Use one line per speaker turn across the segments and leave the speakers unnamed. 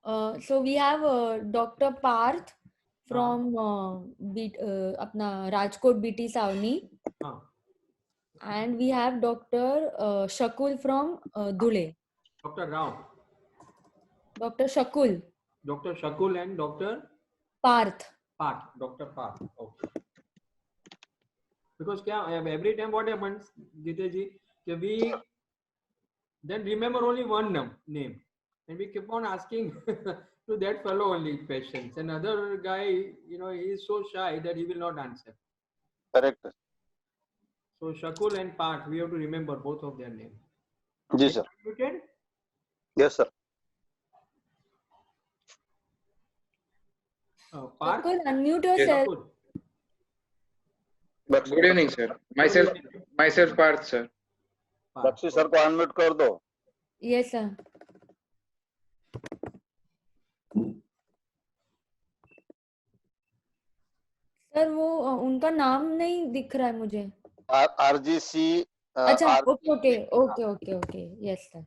So we have Dr. Parth
हाँ
from अपना Rajkot BT Savni,
हाँ
and we have Dr. Shakul from Dhule.
Doctor Rao,
Dr. Shakul,
doctor Shakul and doctor
Parth.
Parth, doctor Parth. Okay. Because क्या every time what happens, Jite ji, we then remember only one name, and we keep on asking to that fellow only questions. Another guy, he is so shy that he will not answer.
Correct.
So Shakul and Parth, we have to remember both of their names.
Yes, sir.
Muted?
Yes, sir.
Parth?
Shakul, unmute yourself.
Shakul.
Good evening, sir. Myself Parth, sir.
Bakshi sir को unmute कर दो.
Yes, sir. Sir वो उनका नाम नहीं दिख रहा है मुझे.
RGC.
अच्छा, ओके. Yes sir.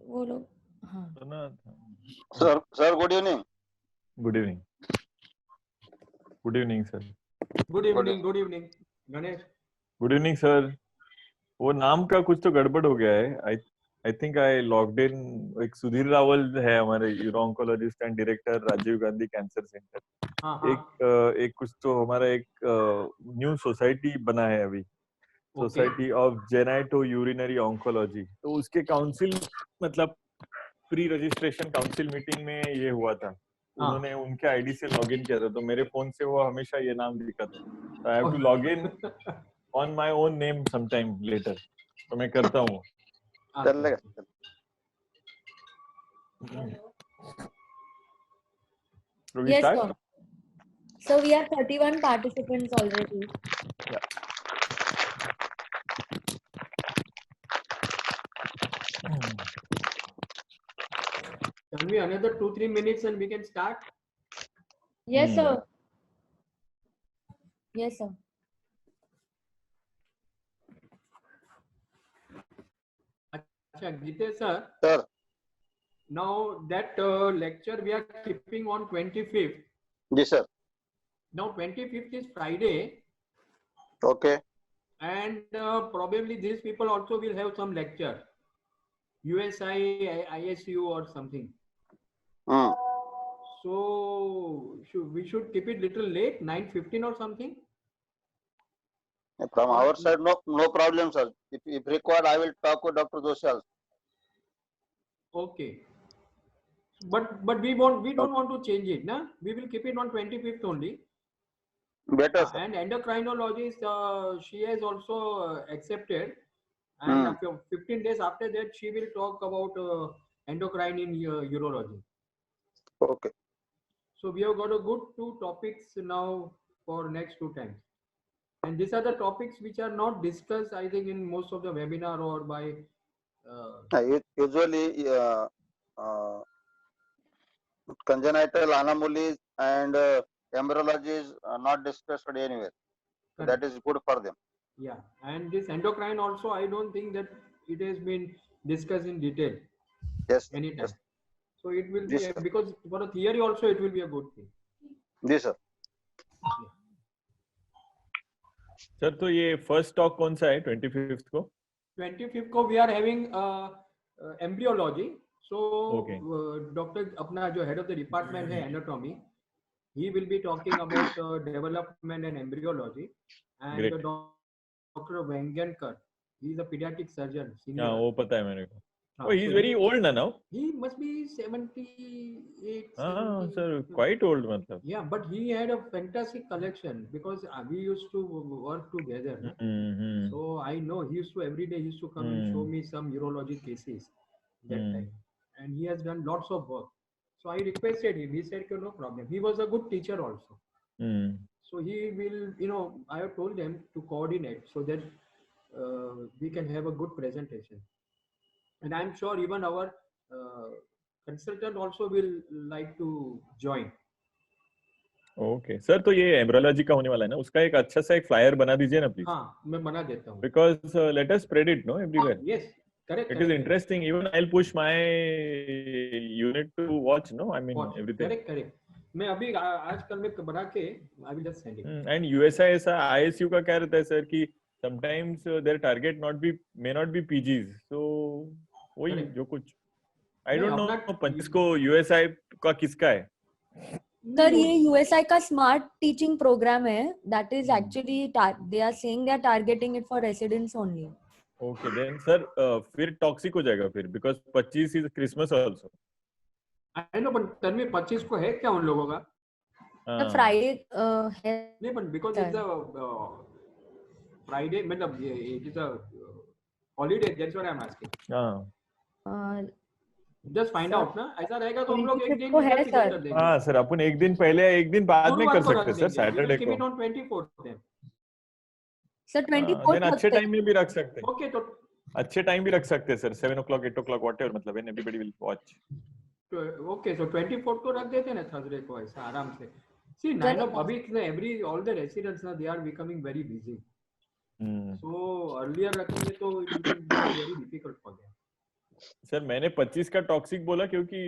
वो लोग. हाँ.
Sir, good evening.
Good evening. Good evening, sir.
Good evening. Ganesh.
Good evening, sir. वो नाम का कुछ तो गड़बड़ हो गया है. I think I logged in. एक सुधीर रावल है हमारे uro oncologist and director Rajiv Gandhi cancer centre. एक कुछ तो हमारा एक न्यू सोसाइटी बना है अभी, society of genito urinary oncology. तो उसके काउंसिल मतलब प्री रजिस्ट्रेशन काउंसिल मीटिंग में ये हुआ था. उन्होंने उनके आईडी से लॉगिन किया था, तो मेरे फोन से वो हमेशा ये नाम दिखा था. तो I have to log in on my own name some time later. तो मैं करता हूँ.
चलेगा.
Yes, sir. So we have 31 participants already.
Yeah.
Can we another 2-3 minutes and we can start?
Yes, sir. Yes, sir.
Acha, Gite sir.
Sir.
Now that lecture we are keeping on 25th.
Yes, sir.
Now 25th is Friday.
Okay.
And probably these people also will have some lecture. USI, ISU or something. So we should keep it little late, 9:15 or something.
From our side, no problem, sir. If required, I will talk with Dr. Joshi also.
Okay. But we don't want to change it, na? We will keep it on 25th only.
Better, sir.
And endocrinologist, she has also accepted. And after 15 days after that, she will talk about endocrine in urology.
Okay.
So we have got a good 2 topics now for next 2 times. And these are the topics which are not discussed, I think, in most of the webinar or by.
Usually, congenital anomalies and embryology is not discussed anywhere. So that is good for them.
Yeah, and this endocrine also, I don't think that it has been discussed in detail.
Yes.
Anytime.
Yes.
So it will be
Yes,
because for a theory also it will be a good thing.
Yes, sir.
Sir तो ये first talk कौन सा है 25th को?
25th को we are having embryology. So doctor अपना जो head of the department है anatomy, he will be talking about development and embryology. And Dr. Vengankar, he is a pediatric surgeon.
हाँ वो पता है मेरे को. Oh, he is very old now.
He must be 78.
Ah, sir, quite old, matlab.
Yeah, but he had a fantastic collection because we used to work together. So I know he used to every day he used to come and show me some urology cases that time, and he has done lots of work. So I requested him. He said, "No problem." He was a good teacher also. So he will, I have told them to coordinate so that we can have a good presentation. And I'm sure even our consultant also will like to join.
Okay sir, तो ये embryology का होने वाला है ना, उसका एक अच्छा सा एक फ्लायर बना दीजिए ना प्लीज,
हाँ मैं बना देता हूँ.
Because let us spread it no everywhere.
Yes, correct,
It is
correct.
interesting. Even I'll push my unit to watch. No, I mean
Watch.
everything.
Correct, correct. मैं अभी आजकल में बना के I will just send it.
And USI ऐसा ISU का क्या रहता है सर कि sometimes their target may not be PGs. So वही
Correct.
जो कुछ I
नहीं,
don't know
अपना-
25 को USI का किसका है.
सर ये यूएसआई का स्मार्ट टीचिंग प्रोग्राम है. That is actually they are saying they are targeting it for residents only.
Okay then sir, फिर टॉक्सिक हो जाएगा फिर because 25 is Christmas also.
I know, but tell me 25 को है क्या उन लोगों का?
द फ्राइडे है.
नहीं, but because it's a Friday, मतलब it is a holiday. That's what I'm asking.
हाँ
Just find out ना. ऐसा रहेगा तो हम लोग एक दिन
को है
इधर
सर.
कर देंगे.
हाँ सर, अपन एक दिन पहले एक दिन बाद में कर सकते हैं सर, सैटरडे
Keep
को.
it on 24th then.
Sir 24
then अच्छे टाइम में भी रख सकते हैं.
Okay, तो
अच्छे टाइम भी रख सकते हैं सर, 7 o'clock 8 o'clock whatever, मतलब everybody will watch.
okay, so 24th को रख देते हैं ना थर्सडे को ऐसा आराम से. See, 9 of अभी all the residents ना they are becoming very busy. So earlier रखेंगे तो it will be very difficult for them.
Sir मैंने 25 का टॉक्सिक बोला क्योंकि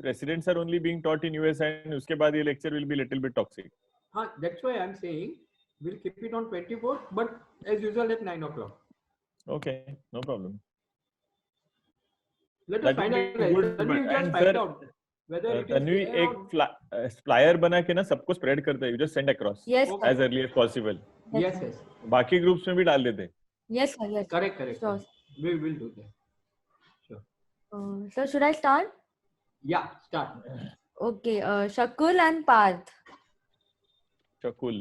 residents are only being taught in US and उसके बाद ये lecture will be little bit toxic.
हाँ, that's why I'm saying we'll keep it on 24th, but as usual at 9 o'clock.
Okay, no problem.
Let us
That
find
will be
out.
good,
Tanvi,
but-
just
and
find
sir,
out whether it is
Tanvi
there
एक
or-
flyer बना के ना सबको spread करते हैं, you just send across
yes
Okay.
As early as possible.
Yes, yes.
बाकी groups में भी डाल देते हैं.
Yes sir. Yes
Correct, correct.
Sure.
We will do that.
Sir should I start?
Yeah, start.
Okay. Shakul and Parth.
Shakul.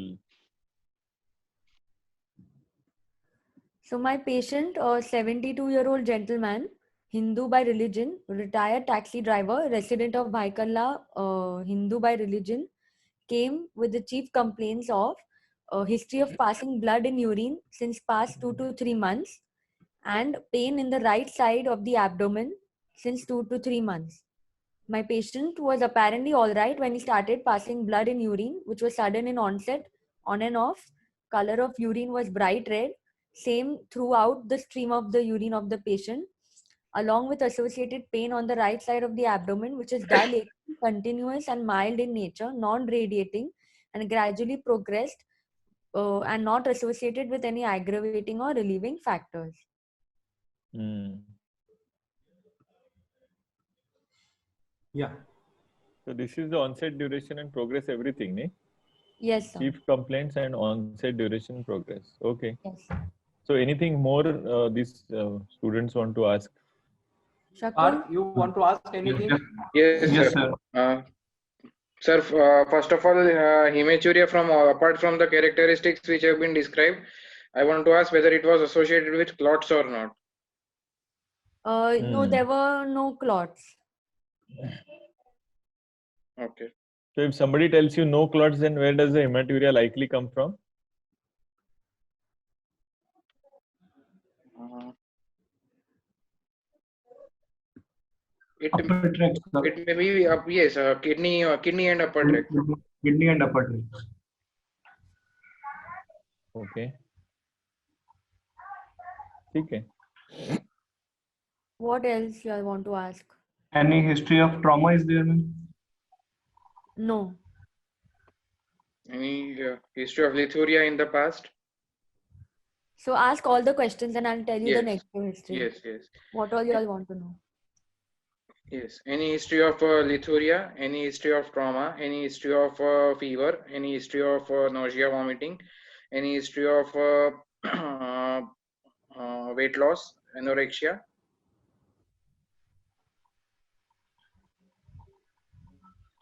So my patient, a 72-year-old gentleman, Hindu by religion, retired taxi driver, resident of Bhaikalla, Hindu by religion, came with the chief complaints of history of passing blood in urine since past 2 to 3 months and pain in the right side of the abdomen since 2 to 3 months. My patient was apparently all right when he started passing blood in urine, which was sudden in onset, on and off. Color of urine was bright red, same throughout the stream of the urine of the patient, along with associated pain on the right side of the abdomen, which is dilated, continuous and mild in nature, non-radiating, and gradually progressed and not associated with any aggravating or relieving factors.
Yeah.
So this is the onset, duration and progress, everything, ne?
Yes, sir.
Chief complaints and onset, duration, progress. Okay.
Yes.
So anything more these students want to ask?
Shakul?
Parth, you want to ask anything?
Yes, sir. Sir, first of all, hematuria apart from the characteristics which have been described, I want to ask whether it was associated with clots or not.
No, there were no clots.
Okay.
So if somebody tells you no clots, then where does the hematuria likely come from?
It
upper tract, sir.
may be yes, kidney and upper tract.
Kidney and upper tract.
Okay. Okay.
What else you all want to ask?
Any history of trauma is there, ma'am?
No.
Any history of lithuria in the past?
So ask all the questions and I'll tell you the
Yes.
next history.
Yes.
What all you all want to know?
Yes. Any history of lithuria, any history of trauma, any history of fever, any history of nausea, vomiting, any history of weight loss, anorexia.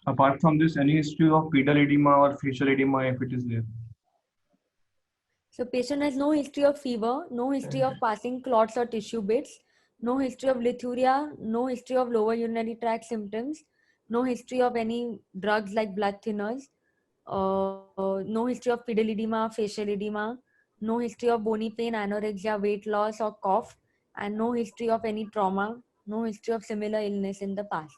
Apart from this, any history of pedal edema or facial edema if it is there?
So patient has no history of fever, no history of passing clots or tissue bits, no history of lithuria, no history of lower urinary tract symptoms, no history of any drugs like blood thinners, no history of pedal edema, facial edema, no history of bony pain, anorexia, weight loss or cough, and no history of any trauma, no history of similar illness in the past.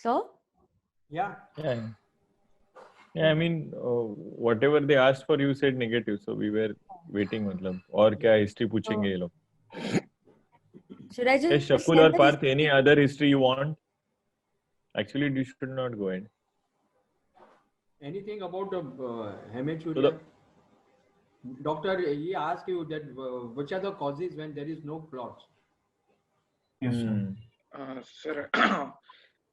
Sir?
Yeah.
Yeah. Yeah, I mean, whatever they asked for, you said negative, so we were waiting. मतलब और क्या history पूछेंगे ये लोग?
Should I
Yes,
just
Shakul
tell
or
the
Parth, any other history you want? Actually, you should not go ahead.
Anything about
So
hematuria?
the,
Doctor, he asked you that which are the causes when there is no clots?
Yes, sir.
Sir,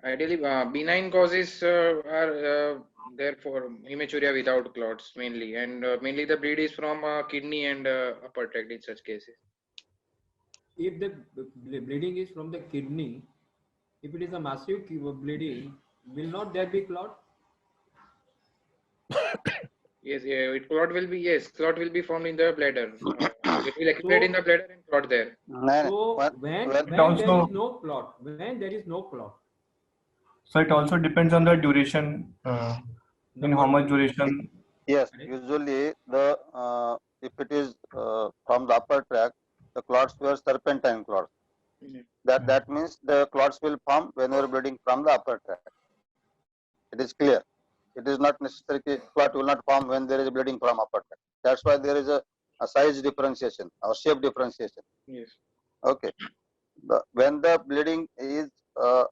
ideally, benign causes are there for hematuria without clots mainly, and mainly the bleed is from kidney and upper tract in such cases.
If the bleeding is from the kidney, if it is a massive bleeding, will not there be clot?
Yes, yeah, clot will be, yes, clot will be formed in the bladder. It will accumulate in the bladder and clot there.
So when
It
there
also,
is no clot, when there is no clot,
so it also depends on the duration, in how much duration.
Yes,
Correct.
usually the if it is from the upper tract, the clots were serpentine clots. That means the clots will form when you are bleeding from the upper tract. It is clear. It is not necessary that clot will not form when there is bleeding from upper tract. That's why there is a size differentiation or shape differentiation.
Yes.
Okay. When the bleeding is of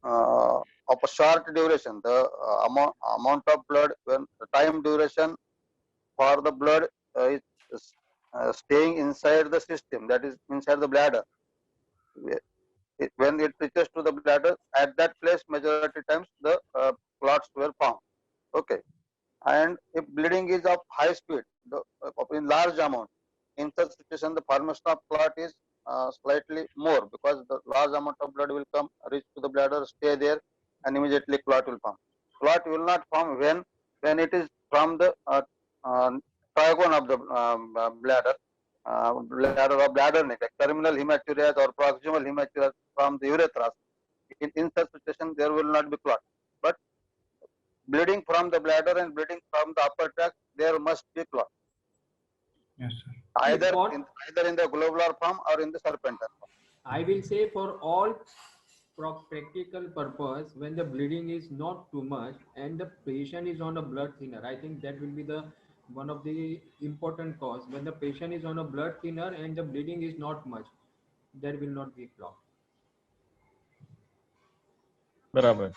a short duration, the amount of blood, when the time duration for the blood is staying inside the system, that is inside the bladder. When it reaches to the bladder, at that place majority times the clots were formed. Okay. And if bleeding is of high speed, in large amount, in such situation the formation of clot is slightly more, because the large amount of blood will come, reach to the bladder, stay there, and immediately clot will form. Clot will not form when it is from the uh, trigone of the bladder or bladder neck, like terminal hematuria or proximal hematuria from the urethra. In such situation there will not be clot, but bleeding from the bladder and bleeding from the upper tract, there must be clot.
Yes, sir.
Either in the globular form or in the serpentine form.
I will say for all practical purpose, when the bleeding is not too much and the patient is on a blood thinner, I think that will be the one of the important cause. When the patient is on a blood thinner and the bleeding is not much, there will not be clot.
बराबर.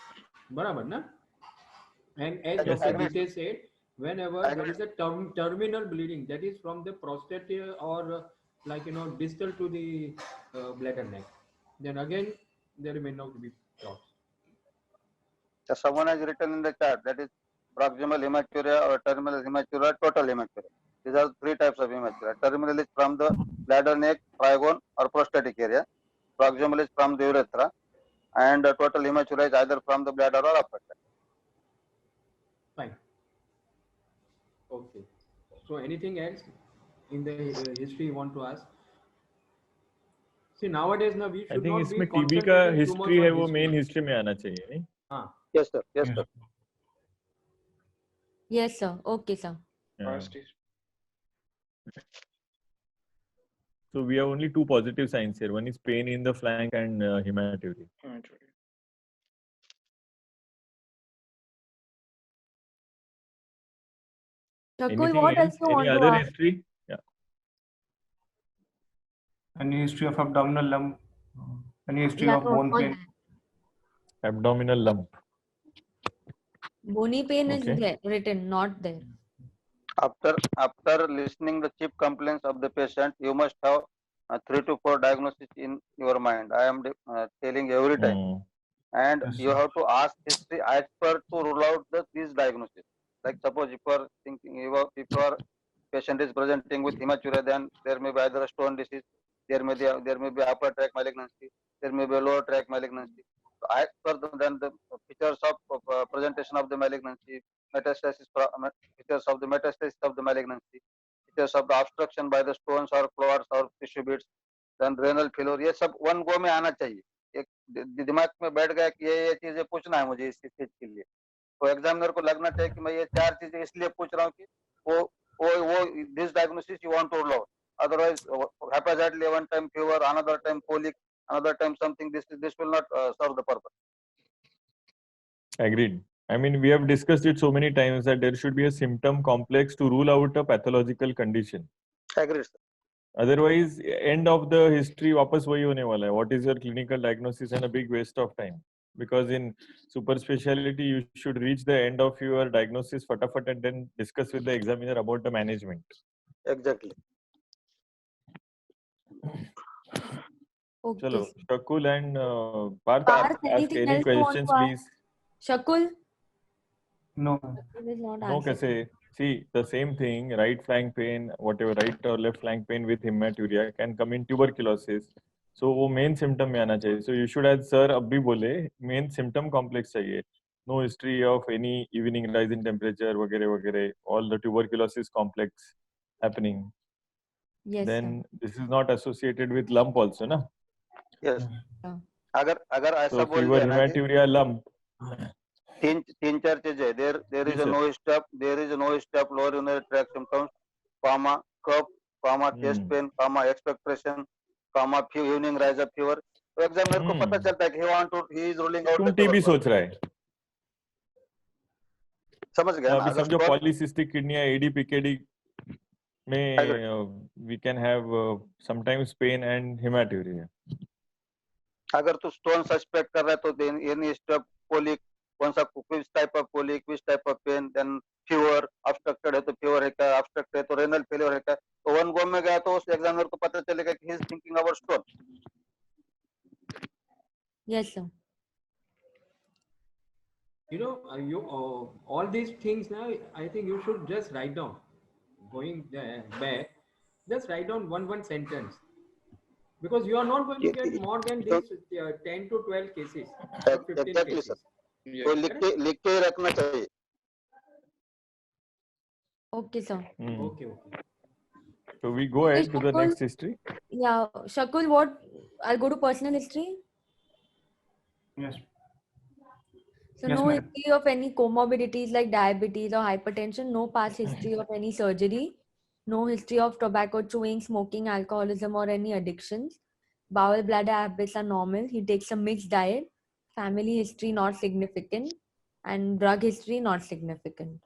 Barabar, na? And as
Yes,
Dr.
sir.
Gite said, whenever there is a terminal bleeding, that is from the prostate or distal to the bladder neck, then again there may not be clots.
So someone has written in the chat, that is proximal hematuria or terminal hematuria, total hematuria. These are three types of hematuria. Terminal is from the bladder neck, trigone or prostatic area. Proximal is from the urethra, and total hematuria is either from the bladder or upper tract.
Fine. Okay. So anything else in the history you want to ask? See, nowadays now we
I
should
think
not be
इसमें TB का
concentrating too much
history है
on
वो
history.
main history में आना चाहिए नहीं?
हाँ.
Yes, sir. Yes,
Yes.
sir.
Yes, sir. Okay, sir.
Yeah.
First is
So we have only two positive signs here. One is pain in the flank and hematuria.
hematuria.
Shakul,
Anything
what
else?
else you
Any
want to
other
ask?
history? Yeah.
Any history of abdominal lump? Any history of bone pain?
Abdominal lump.
Bony pain is
Okay.
there, written, not there.
After listening the chief complaints of the patient, you must have 3 to 4 diagnoses in your mind. I am telling every time.
Hmm.
And
Yes,
you
sir.
have to ask history expert to rule out these diagnoses. Like suppose if you are thinking, if your patient is presenting with hematuria, then there may be either a stone disease, there may be upper tract malignancy, there may be a lower tract malignancy. So as per then the features of presentation of the malignancy, features of the metastasis of the malignancy, features of the obstruction by the stones or clots or tissue beads, then renal failure, ये सब one go में आना चाहिए. एक दिमाग में बैठ गया कि ये चीजें पूछना है मुझे इस चीज के लिए, तो एग्जामिनर को लगना चाहिए कि मैं ये 4 चीजें इसलिए पूछ रहा हूँ कि वो this diagnosis you want to लो. Otherwise, haphazardly one time fever, another time colic, another time something, this will not serve the purpose.
Agreed. I mean, we have discussed it so many times that there should be a symptom complex to rule out a pathological condition.
Agreed, sir.
Otherwise, end of the history वापस वही होने वाला है. What is your clinical diagnosis and a big waste of time. Because in super specialty, you should reach the end of your diagnosis fatafat and then discuss with the examiner about the management.
Exactly.
Okay.
Chalo,
sir.
Shakul and Parth,
Parth,
ask
anything
any
else you want
questions,
to ask?
please.
Shakul?
No.
Shakul is not
No,
answering.
kaise? See, the same thing, right flank pain, whatever, right or left flank pain with hematuria can come in tuberculosis. So वो main symptom में आना चाहिए. So you should, as sir अब भी बोले, main symptom complex चाहिए. No history of any evening rise in temperature वगैरह वगैरह. All the tuberculosis complex happening.
Yes,
Then this is not associated with lump also, na?
Yes.
sir.
अगर ऐसा
So
बोल
fever,
दिया ना कि
hematuria, lump.
तीन चार चीजें है. There is
Yes,
a
sir.
no step lower urinary tract symptoms, comma cough, comma chest pain, comma expectoration, comma evening rise of fever. तो examiner को पता चलता है कि he is ruling out
तुम
the
टीबी
tuberculosis.
सोच रहा है.
समझ गया ना?
अभी
अगर
समझो
stone
पॉलीसिस्टिक किडनी या एडी पीकेडी में we can have sometimes pain and hematuria.
अगर तू स्टोन सस्पेक्ट कर रहा है तो एनी स्टेप कोलिक कौन सा किस टाइप ऑफ कोलिक किस type of pain then fever obstructed है तो फीवर है क्या ऑब्स्ट्रक्टेड है तो रेनल फेलियर है क्या तो वन गो में गया तो उस एग्जामिनर को पता चलेगा कि he is thinking about stone.
Yes, sir.
You know, all these things now, I think you should just write down. Going back, just write down one sentence. Because you are not going to get more than this 10 to 12 cases or 15
Exactly,
cases.
sir.
Yeah.
तो लिख के ही रखना चाहिए.
Okay, sir.
Okay.
So we go ahead to the
Shakul,
next history.
yeah, Shakul, what? I'll go to personal history.
Yes.
So
Yes,
no
ma'am.
history of any comorbidities like diabetes or hypertension, no past history of any surgery, no history of tobacco chewing, smoking, alcoholism or any addictions. Bowel bladder habits are normal. He takes a mixed diet. Family history not significant. And drug history not significant.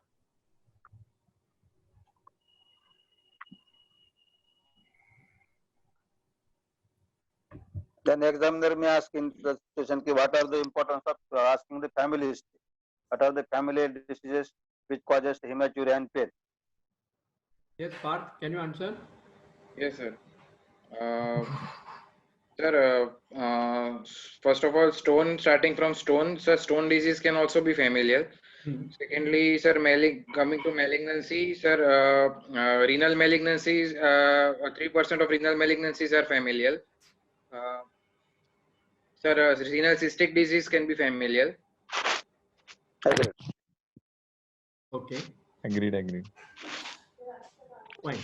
Then examiner may ask in the situation ki what are the importance of asking the family history. What are the family diseases which causes hematuria and pain?
Yes, Parth, can you answer?
Yes, sir. Sir, first of all, starting from stone, sir, stone disease can also be familial. Secondly, sir, coming to malignancy, sir, renal malignancies, 3% of renal malignancies are familial. Sir, renal cystic disease can be familial.
Agreed.
Okay,
Agreed.
fine.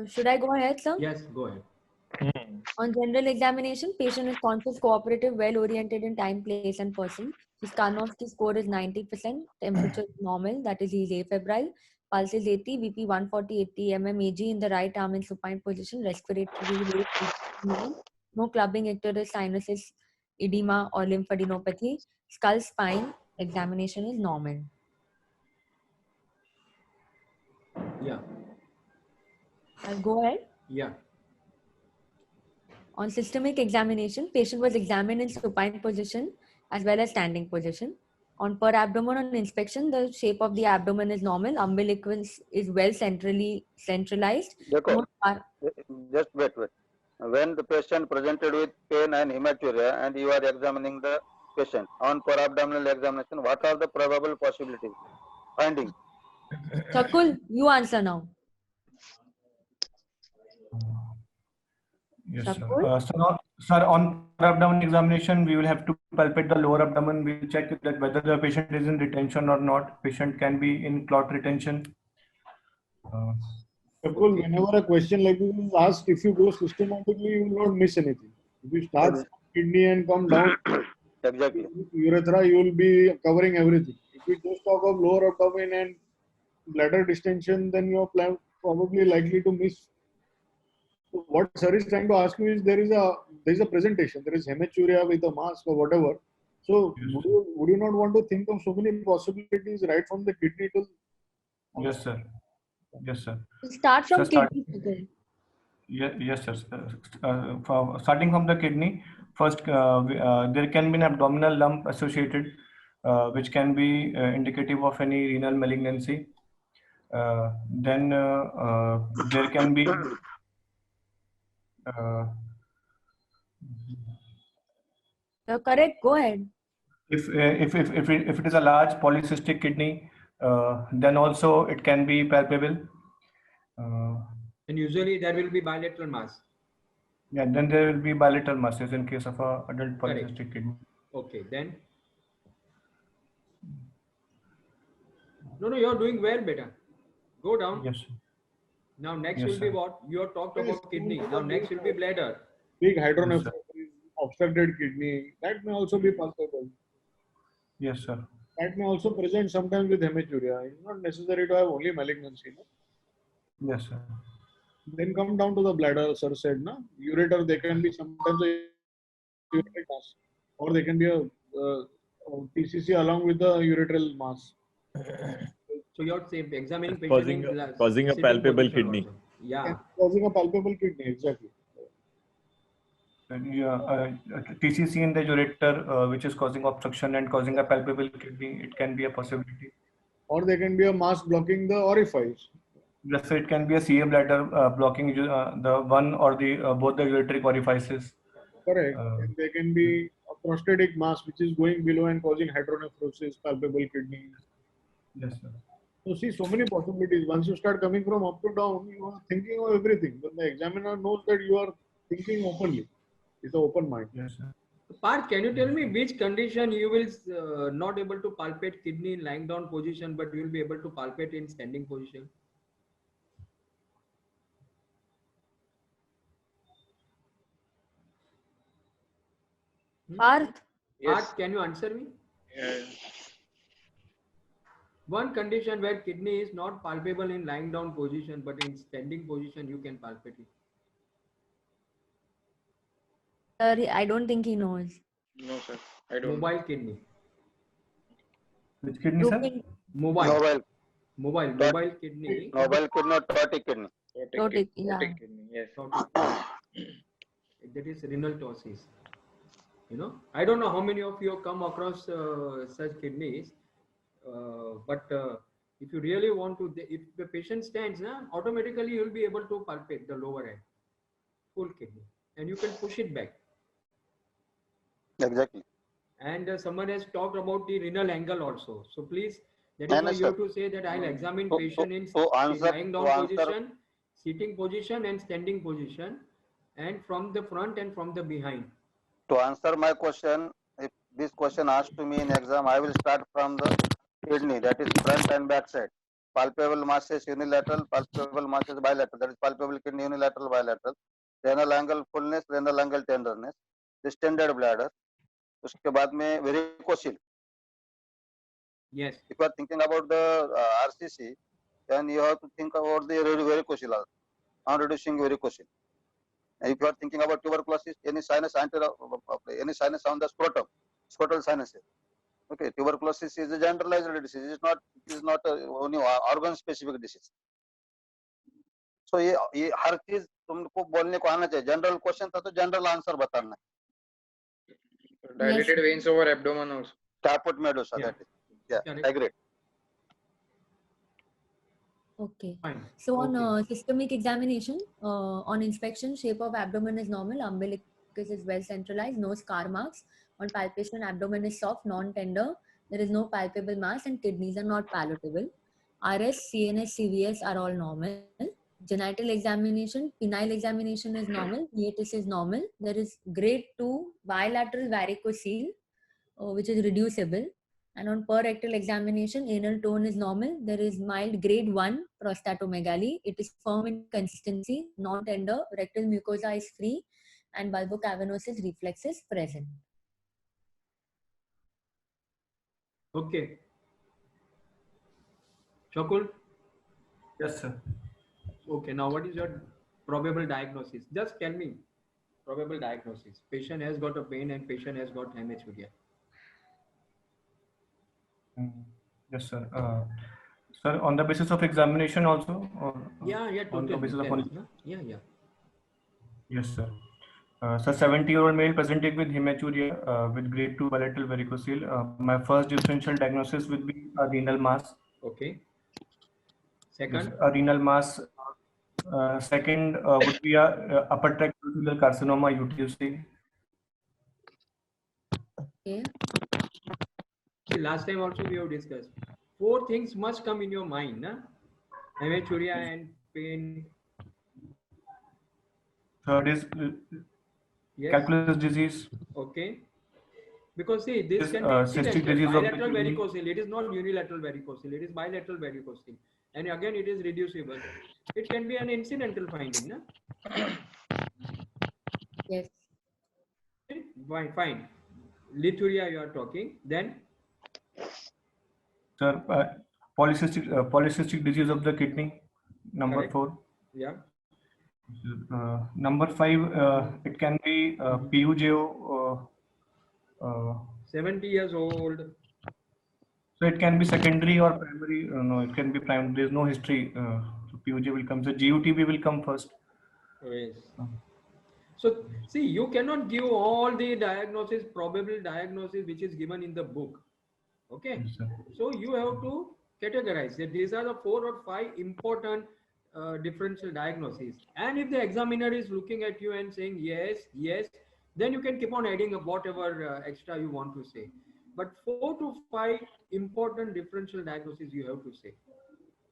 Should I go ahead, sir?
Yes, go ahead.
On general examination, patient is conscious, cooperative, well-oriented in time, place, and person. His Karnofsky score is 90%. Temperature is normal, that is, he is afebrile. Pulse is 80, BP 140, 80 mmHg in the right arm in supine position. Respiratory rate is normal. No clubbing, icterus, sinuses, edema, or lymphadenopathy. Skull spine examination is normal.
Yeah.
I'll go ahead.
Yeah.
On systemic examination, patient was examined in supine position as well as standing position. On per abdomen on inspection, the shape of the abdomen is normal. Umbilicus is well centralized.
देखो,
No
just wait. When the patient presented with pain and hematuria and you are examining the patient on per abdominal examination, what are the probable possibilities? Finding.
Shakul, you answer now.
Yes, sir.
Shakul?
Sir, on abdomen examination, we will have to palpate the lower abdomen. We will check that whether the patient is in retention or not. Patient can be in clot retention.
Shakul, whenever a question like this is asked, if you go systematically, you will not miss anything. If you start from kidney and come down
Exactly.
urethra, you will be covering everything. If you just talk of lower abdomen and bladder distension, then you are probably likely to miss. So what sir is trying to ask you is there is a presentation, there is hematuria with a mask or whatever. So
Yes,
would you not want to think of so many possibilities right from the kidney to?
yes, sir. Yes, sir.
Start
So
from kidney. Okay.
yes, sir. Starting from the kidney, first there can be an abdominal lump associated, which can be indicative of any renal malignancy. Then there can be uh,
You're correct. Go ahead.
if it is a large polycystic kidney, then also it can be palpable.
And usually there will be bilateral mass.
Yeah, then there will be bilateral masses in case of a adult
Correct.
polycystic kidney.
Okay, then. No, you're doing well, beta. Go down.
Yes, sir.
Now next
Yes,
will be
sir.
what? You have talked about kidney. Now next will be bladder.
Big
Yes, sir.
hydronephrosis, obstructed kidney, that may also be palpable.
Yes, sir.
That may also present sometimes with hematuria. It's not necessary to have only malignancy. No?
Yes, sir.
Then come down to the bladder, sir said, na? Ureter, there can be sometimes a ureteric mass, or there can be a TCC along with the ureteral mass.
So you're saying examining patient
Causing
in
causing a
sitting
palpable
position
kidney.
also. Yeah.
And causing a palpable kidney, exactly.
TCC in the ureter, which is causing obstruction and causing a palpable kidney, it can be a possibility.
Or there can be a mass blocking the orifice.
Yes, so it can be a CA bladder blocking the one or the both the ureteric orifices.
Correct. And there can be a prostatic mass which is going below and causing hydronephrosis, palpable kidney.
Yes, sir.
So see, so many possibilities. Once you start coming from up to down, you are thinking of everything. But the examiner knows that you are thinking openly. It's an open mind.
Yes, sir.
Parth, can you tell me which condition you will not able to palpate kidney in lying down position, but you will be able to palpate in standing position?
Parth.
Yes.
Parth, can you answer me?
Yeah.
One condition where kidney is not palpable in lying down position, but in standing position you can palpate it.
Sir, I don't think he knows.
No, sir. I don't.
Mobile kidney.
Which kidney,
You
sir?
can
Mobile
Mobile
kidney.
kidney or totic kidney.
Totic, yeah.
Kidney, yes.
That is renal ptosis. You know, I don't know how many of you have come across such kidneys, but if you really want to, if the patient stands, automatically you will be able to palpate the lower end, full kidney, and you can push it back.
Exactly.
And someone has talked about the renal angle also. So please, that is why you have to say that I'll examine patient in lying down position, sitting position, and standing position, and from the front and from the behind.
To answer my question, if this question asked to me in exam, I will start from the kidney, that is front and back side. Palpable masses unilateral, palpable masses bilateral, that is palpable kidney unilateral, bilateral. Renal angle fullness, renal angle tenderness, distended bladder. उसके बाद में varicocele.
Yes.
If you are thinking about the RCC, then you have to think about the varicocele also, on reducing varicocele. If you are thinking about tuberculosis, any sinus on the scrotum, scrotal sinuses. Okay, tuberculosis is a generalized disease. It is not only organ specific disease. So ये हर चीज तुमको बोलने को आना चाहिए. General question था तो general answer बताना.
Dilated veins over abdomen also.
Caput medusa.
Yeah.
That is. Yeah, I agree.
Okay.
Fine.
So on systemic examination, on inspection, shape of abdomen is normal, umbilicus is well centralized, no scar marks. On palpation, abdomen is soft, non-tender. There is no palpable mass and kidneys are not palatable. RS, CNS, CVS are all normal. Genital examination, penile examination is normal, hiatus is normal. There is grade 2 bilateral varicocele, which is reducible. And on per rectal examination, anal tone is normal. There is mild grade 1 prostatomegaly. It is firm in consistency, non-tender. Rectal mucosa is free and bulbocavernous reflex is present.
Okay. Shakul?
Yes, sir.
Okay, now what is your probable diagnosis? Just tell me probable diagnosis. Patient has got a pain and patient has got hematuria.
Yes, sir. Sir, on the basis of examination also, or
Yeah,
on the
totally.
basis of
Tell
only?
us, no? Yeah.
Yes, sir. Sir, 70-year-old male presenting with hematuria with grade 2 bilateral varicocele. My first differential diagnosis would be a renal mass.
Okay.
Yes,
Second?
a renal mass. Second would be a upper tract urothelial carcinoma, UTUC.
Okay.
See, last time also we have discussed. 4 things must come in your mind, na? Hematuria and pain.
Third is
Yes.
calculus disease.
Okay. Because see, this can be
Cystic
incidental,
disease of the
bilateral
kidney.
varicocele. It is not unilateral varicocele. It is bilateral varicocele. And again, it is reducible. It can be an incidental finding, na?
Yes.
Fine. Lithuria you are talking. Then?
Sir, polycystic disease of the kidney. Number
Correct.
4.
Yeah.
Number 5, it can be PUJO.
70 years old.
So it can be secondary or primary. No, it can be primary. There is no history. So PUJ will come. So GUTB will come first.
Yes. So see, you cannot give all the diagnosis, probable diagnosis which is given in the book. Okay.
Yes, sir.
So you have to categorize that these are the 4 or 5 important differential diagnoses. And if the examiner is looking at you and saying yes, then you can keep on adding up whatever extra you want to say. But 4 to 5 important differential diagnoses you have to say.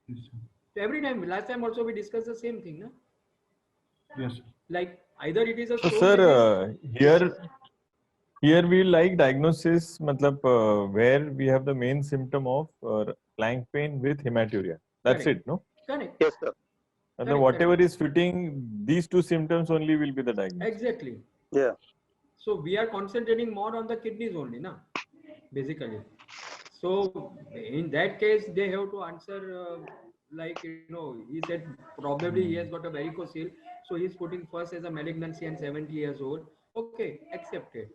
Yes, sir.
So every time, last time also we discussed the same thing, na?
Yes.
Like either it is a
So,
stone disease.
here we like diagnosis, matlab, where we have the main symptom of flank pain with hematuria. That's
Correct.
it, no?
Correct.
Yes, sir.
Matlab, whatever is fitting, these 2 symptoms only will be the diagnosis.
Exactly.
Yeah.
So we are concentrating more on the kidneys only, na? Basically. So in that case, they have to answer like, he said probably he has got a varicocele. So he's putting first as a malignancy and 70 years old. Okay, accepted.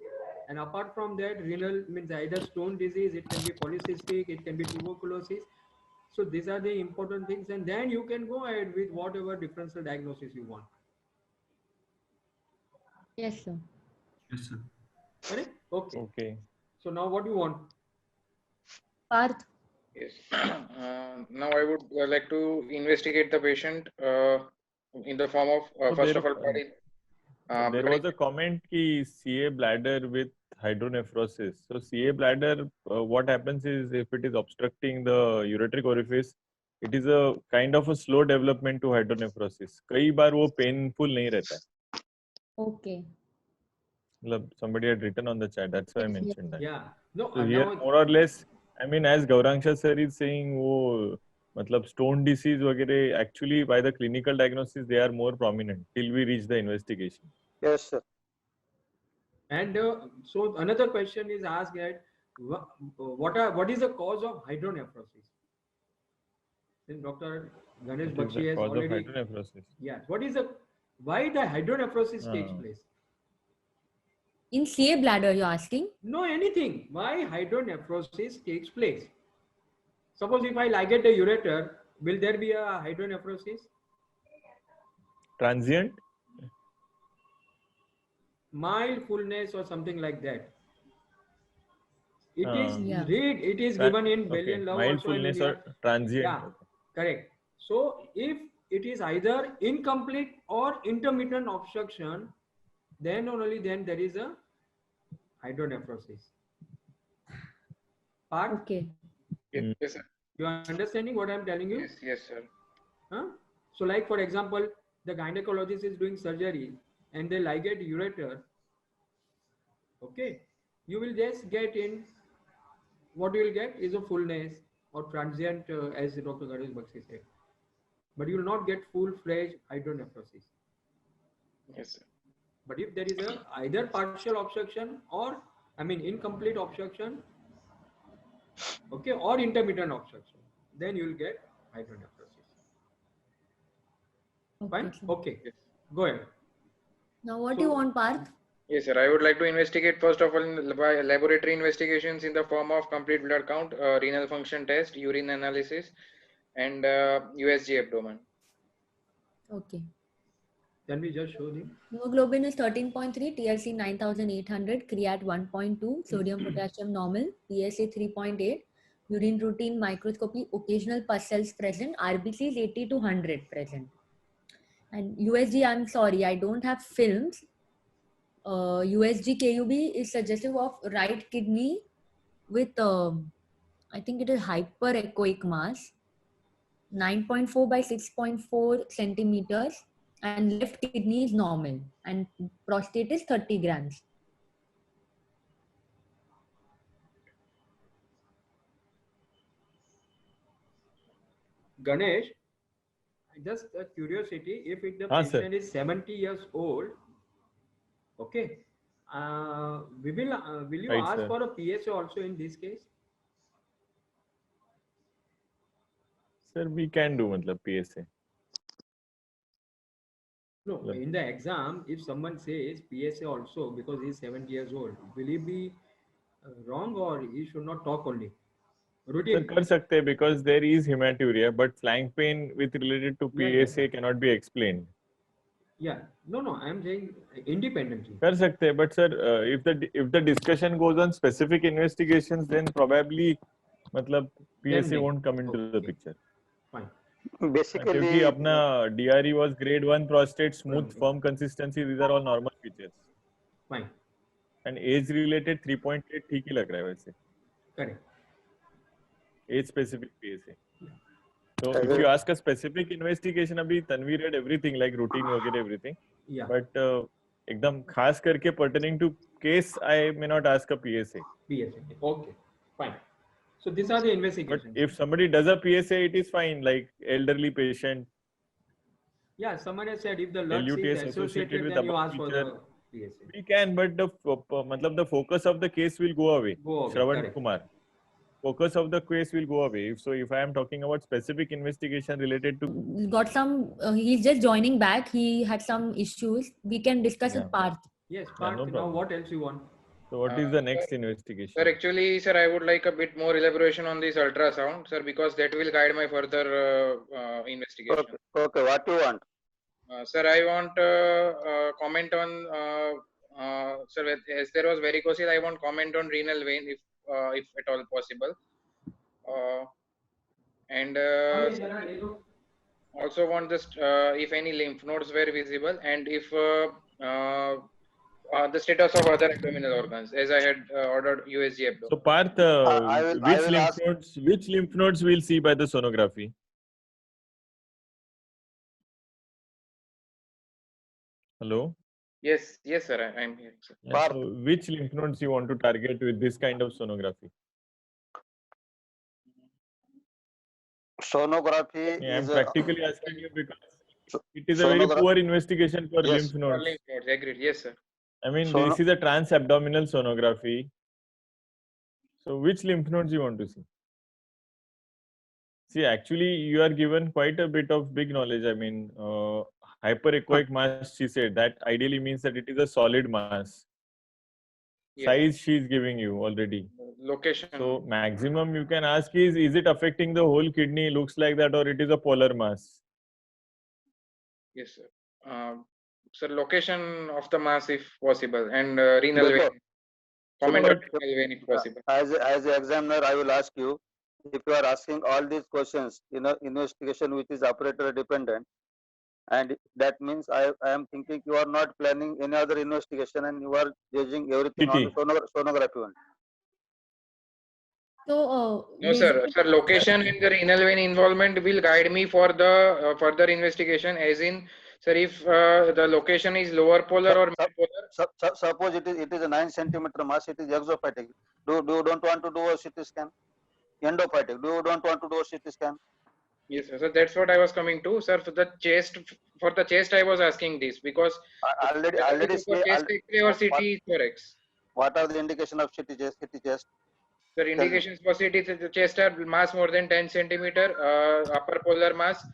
And apart from that, renal means either stone disease, it can be polycystic, it can be tuberculosis. So these are the important things. And then you can go ahead with whatever differential diagnosis you want.
Yes, sir.
Yes, sir.
Correct? Okay.
Okay.
So now what do you want?
Parth.
Yes. Now I would like to investigate the patient in the form of
So
first
there-
of all blood.
There was a comment ki CA bladder with hydronephrosis. So CA bladder, what happens is if it is obstructing the ureteric orifice, it is a kind of a slow development to hydronephrosis. कई बार वो painful नहीं रहता है.
Okay.
मतलब somebody had written on the chat. That's why I
Yes, yes.
mentioned that.
Yeah. No,
So here more or less, I mean, as Gaurangsha sir is saying, वो मतलब stone disease वगैरह actually by the clinical diagnosis they are more prominent till we reach the investigation.
Yes, sir.
And so another question is asked that what is the cause of hydronephrosis? Since Dr. Ganesh
What is
Bakshi
the
has
cause of
already,
hydronephrosis?
yeah, why the hydronephrosis takes place?
In CA bladder, you're asking?
No, anything. Why hydronephrosis takes place? Suppose if I ligate the ureter, will there be a hydronephrosis?
Transient?
Mild fullness or something like that. It is
Yeah.
it is given in Bellion Love
Mild
also.
fullness or transient.
Yeah, correct. So if it is either incomplete or intermittent obstruction, then only then there is a hydronephrosis. Part?
Okay.
Yes, sir.
You are understanding what I am telling you?
Yes, sir.
Huh? So like for example, the gynecologist is doing surgery and they ligate ureter. Okay, you will just get in, what you will get is a fullness or transient as Dr. Ganesh Bakshi said. But you will not get full-fledged hydronephrosis.
Yes, sir.
But if there is a either partial obstruction or incomplete obstruction, okay, or intermittent obstruction, then you will get hydronephrosis.
Okay,
Fine?
sir.
Okay. Go ahead.
Now, what do you want, Parth?
Yes, sir. I would like to investigate first of all by laboratory investigations in the form of complete blood count, renal function test, urine analysis, and USG abdomen.
Okay.
Can we just show them?
Hemoglobin is 13.3, TLC 9800, creat 1.2, sodium potassium normal, PSA 3.8, urine routine microscopy, occasional pus cells present, RBC is 80 to 100 present. And USG, I'm sorry, I don't have films. USG KUB is suggestive of right kidney with, I think it is hyperechoic mass, 9.4 by 6.4 centimeters, and left kidney is normal, and prostate is 30 grams.
Ganesh, just a curiosity, if the
हाँ, sir.
patient is 70 years old, okay, will you
Right,
ask
sir.
for a PSA also in this case?
Sir, we can do matlab PSA.
No, in the exam, if someone says PSA also because he's 70 years old, will he be wrong or he should not talk only?
Sir,
Routine.
कर सकते हैं because there is hematuria, but flank pain with related to
Yeah,
PSA cannot be explained.
Yeah, no, I'm saying independently.
कर सकते हैं, but sir, if the discussion goes on specific investigations, then probably मतलब PSA
Then
won't come into the
okay.
picture.
Fine.
क्योंकि
Basically,
अपना DRE was grade 1 prostate, smooth, firm consistency, these are all normal features.
Fine.
And age related 3.8 ठीक ही लग रहा है वैसे.
Correct.
Age specific PSA. So if you ask a specific investigation, अभी Tanvi read everything like routine वगैरह everything.
Yeah.
But एकदम खास करके pertaining to case, I may not ask a PSA.
PSA. Okay. Fine. So these are the
But
investigations.
if somebody does a PSA, it is fine. Like elderly patient.
Yeah, someone has said if the LUTS
LUT
is
is
associated,
with
then you
above
ask for
feature.
the PSA.
We can, but the focus of the case will go away.
Go away,
Shravan
correct.
Kumar. Focus of the case will go away. So if I am talking about specific investigation related to
Got some, he's just joining back. He had some issues. We can discuss
Yeah.
with Parth.
Yes,
Yeah,
Parth,
no
now
problem.
what else you want?
So what is the next investigation?
Sir, actually, sir, I would like a bit more elaboration on this ultrasound, sir, because that will guide my further investigation.
okay, what you want?
Sir, I want comment on, sir, as there was varicocele, I want comment on renal vein if at all possible. And also want just if any lymph nodes were visible and if the status of other abdominal organs, as I had ordered USG abdomen.
So Parth,
I will ask.
which lymph nodes we'll see by the sonography? Hello?
Yes, sir, I am here, sir.
Yeah, so which lymph nodes you want to target with this kind of sonography?
Sonography
Yeah, I'm
is
practically asking you because it is a
Sonogra-
very poor investigation for
Yes.
lymph
For
nodes.
lymph nodes, agreed. Yes, sir.
I mean,
Sono-
this is a transabdominal sonography. So which lymph nodes you want to see? See, actually, you are given quite a bit of big knowledge. I mean, hyperechoic mass, she said, that ideally means that it is a solid mass.
Yes.
Size she is giving you already.
Location.
So maximum you can ask is it affecting the whole kidney? Looks like that, or it is a polar mass?
Yes, sir. Sir, location of the mass if possible, and renal vein. Comment on renal vein if possible.
as an examiner, I will ask you if you are asking all these questions in an investigation which is operator dependent, and that means I am thinking you are not planning any other investigation and you are judging everything on the sonography only.
So,
No, sir. Sir, location and the renal vein involvement will guide me for the further investigation. As in, sir, if the location is lower polar or mid polar.
Suppose it is a 9 centimeter mass, it is exophytic. Do you don't want to do a CT scan? Endophytic. Do you don't want to do a CT scan?
Yes, sir. So that's what I was coming to, sir. For the chest, I was asking this because
already
for chest X-ray or CT thorax.
What are the indication of CT chest?
The indications for CT chest are mass more than 10 centimeter, upper polar mass,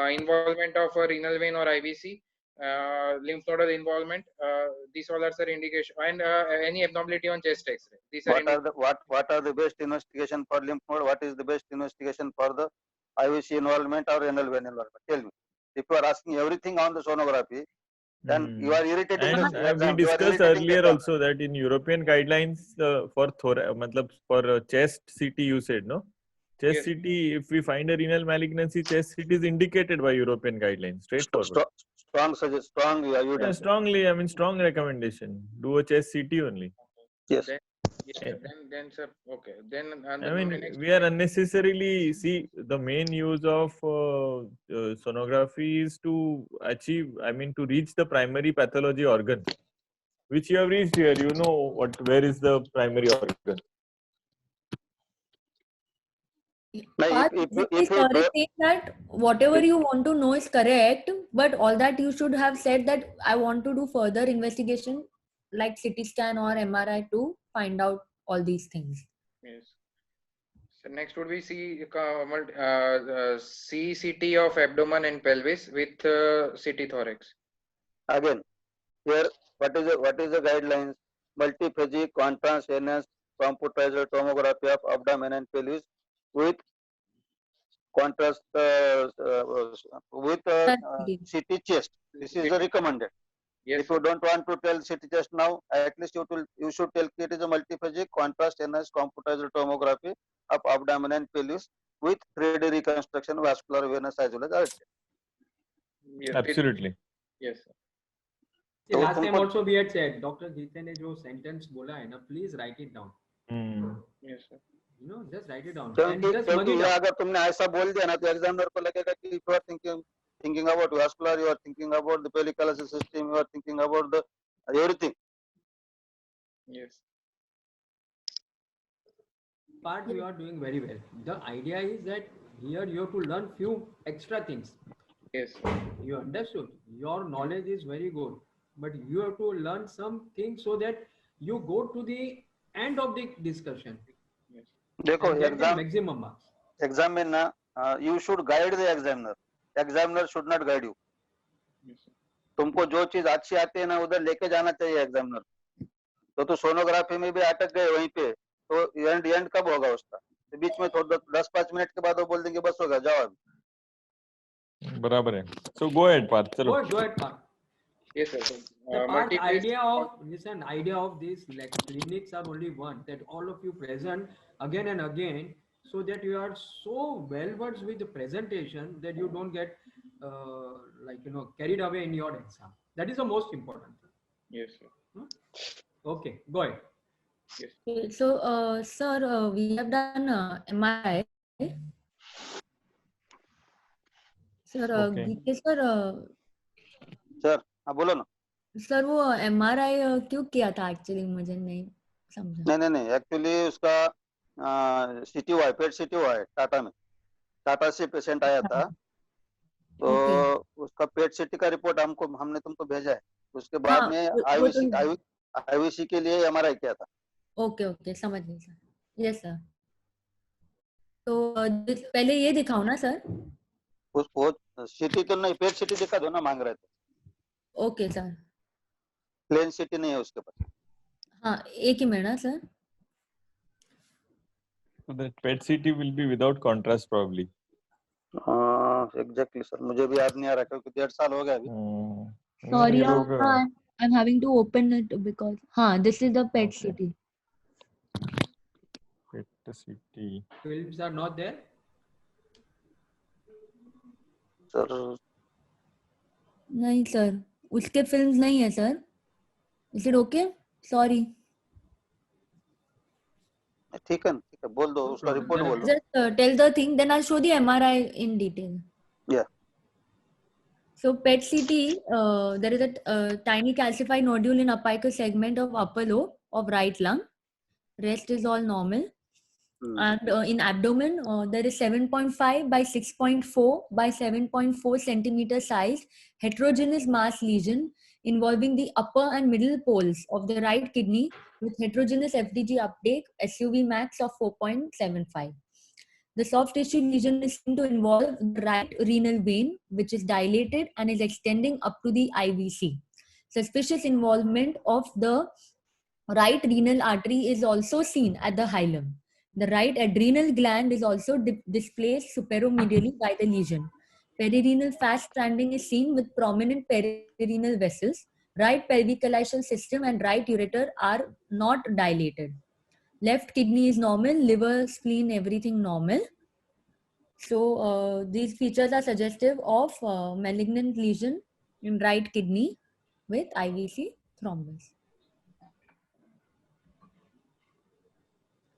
involvement of a renal vein or IVC, lymph nodal involvement. These all are sir indication, and any abnormality on chest X-ray. These are
what are the best investigation for lymph node? What is the best investigation for the IVC involvement or renal vein involvement? Tell me. If you are asking everything on the sonography, then you are irritating
And
the
we
exam. You are
discussed
irritating the
earlier
exam.
also that in European guidelines for matlab for chest CT, you said no. Chest
Yes.
CT, if we find a renal malignancy, chest CT is indicated by European guidelines, straightforward.
Strong
Yeah,
evidence.
strongly, I mean, strong recommendation. Do a chest CT only.
Yes.
Then, yes, sir. Then sir, okay. Then
I mean, we are unnecessarily, see, the main use of sonography is to achieve, I mean, to reach the primary pathology organ, which you have reached here. You know where is the primary organ.
Parth, basically sir is saying that whatever you want to know is correct, but all that you should have said that I want to do further investigation like CT scan or MRI to find out all these things.
yes. So next would be CCT of abdomen and pelvis with CT thorax.
Again, here what is the guidelines? Multiphasic contrast enhanced computerized tomography of abdomen and pelvis with contrast with CT chest. This is the recommended.
Yes.
If you don't want to tell CT chest now, at least you should tell it is a multiphasic contrast enhanced computerized tomography of abdomen and pelvis with 3D reconstruction vascular venous as well as arterial.
Yes.
Absolutely.
Yes.
See, last time also we had said Dr. Gita ने जो sentence बोला है ना, please write it down.
Yes, sir.
You know, just write it down.
क्योंकि अगर तुमने ऐसा बोल दिया ना तो एग्जामिनर को लगेगा कि you are thinking about vascular, you are thinking about the pelvic system, you are thinking about the everything.
Yes.
Part you are doing very well. The idea is that here you have to learn few extra things.
Yes.
You understood? Your knowledge is very good, but you have to learn some things so that you go to the end of the discussion.
Yes.
देखो
maximum marks.
Exam में ना you should guide the examiner. Examiner should not guide you.
Yes.
तुमको जो चीज अच्छी आती है ना उधर लेके जाना चाहिए एग्जामिनर. तो सोनोग्राफी में भी अटक गए वहीं पे तो एंड कब होगा उसका? तो बीच में थोड़ा 10-5 मिनट के बाद वो बोल देंगे बस होगा जाओ अभी.
बराबर है. So go ahead, Parth. चलो.
Go ahead, Parth.
Yes, sir.
The idea of these like clinics are only one, that all of you present again and again, so that you are so well versed with the presentation that you don't get carried away in your exam. That is the most important thing.
Yes, sir.
Okay, go ahead.
Yes.
Okay, so sir, we have done MRI. Sir,
Okay.
Sir हाँ बोलो ना.
Sir वो MRI क्यों किया था actually मुझे नहीं समझा.
नहीं एक्चुअली उसका सिटी हुआ है, पेट सिटी हुआ है टाटा में. टाटा से पेशेंट आया था तो उसका पेट सिटी का रिपोर्ट हमने तुमको भेजा है. उसके बाद में आईवीसी के लिए MRI किया था.
ओके समझ गई सर. Yes sir. तो पहले ये दिखाओ ना सर.
उसको सिटी तो नहीं, पेट सिटी दिखा दो ना, मांग रहे थे.
Okay sir.
प्लेन सिटी नहीं है उसके पास.
हाँ एक ही minute sir.
So the PET CT will be without contrast probably.
Exactly sir. मुझे भी याद नहीं आ रहा क्योंकि 1.5 साल हो गया अभी.
Sorry, I'm having to open it because this is the PET CT.
PET CT.
Films are not there.
Sir
नहीं सर, उसके फिल्म्स नहीं है sir. Is it okay? Sorry.
ठीक है बोल दो उसका रिपोर्ट बोल दो.
Just tell the thing, then I'll show the MRI in detail.
Yeah.
So PET CT, there is a tiny calcified nodule in apical segment of upper lobe of right lung. Rest is all normal. And in abdomen, there is 7.5 by 6.4 by 7.4 centimeter size heterogeneous mass lesion involving the upper and middle poles of the right kidney with heterogeneous FDG uptake, SUV max of 4.75. The soft tissue lesion is seen to involve the right renal vein, which is dilated and is extending up to the IVC. Suspicious involvement of the right renal artery is also seen at the hilum. The right adrenal gland is also displaced superomedially by the lesion. Perirenal fast stranding is seen with prominent perirenal vessels. Right pelvic-calycial system and right ureter are not dilated. Left kidney is normal, liver, spleen, everything normal. So these features are suggestive of malignant lesion in right kidney with IVC thrombus.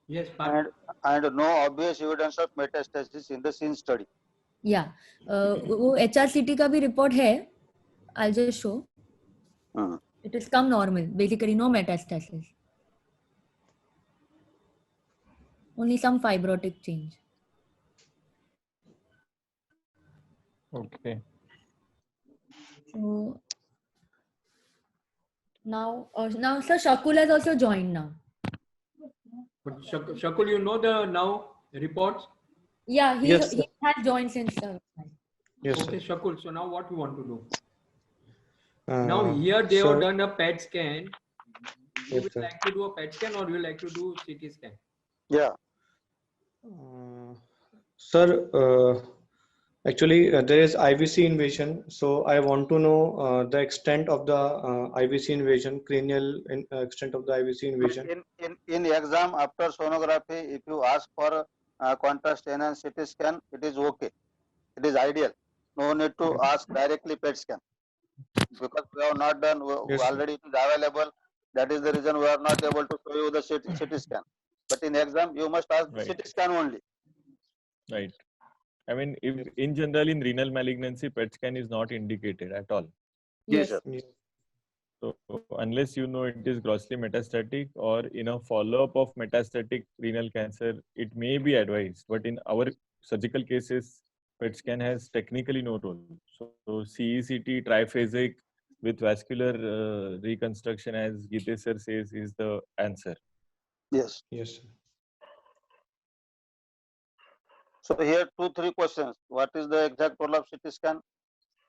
Yes, Parth.
And no obvious evidence of metastasis in the scene study.
Yeah, वो HRCT का भी report है. I'll just show. It is come normal. Basically, no metastasis. Only some fibrotic change.
Okay.
So now Sir Shakul has also joined now.
But Shakul, you know the now reports?
Yeah, he
Yes, sir.
he has joined since.
Yes,
Okay,
sir.
Shakul. So now what you want to do? Now here they
so-
have done a PET scan. You
Yes,
would
sir.
like to do a PET scan or you would like to do CT scan?
Yeah.
Sir, actually, there is IVC invasion. So I want to know the extent of the IVC invasion, cranial extent of the IVC invasion.
In exam after sonography, if you ask for contrast enhanced CT scan, it is okay. It is ideal. No need to ask directly PET scan because we have not done.
Yes, sir.
Already it is available. That is the reason we are not able to show you the CT scan. But in exam, you must ask
Right.
CT scan only.
Right. I mean, if in general in renal malignancy, PET scan is not indicated at all.
Yes, sir.
Yes.
So unless you know it is grossly metastatic or in a follow-up of metastatic renal cancer, it may be advised. But in our surgical cases, PET scan has technically no role. So CECT triphasic with vascular reconstruction, as Gitesh sir says, is the answer.
Yes.
Yes, sir.
So here 2-3 questions. What is the exact role of CT scan?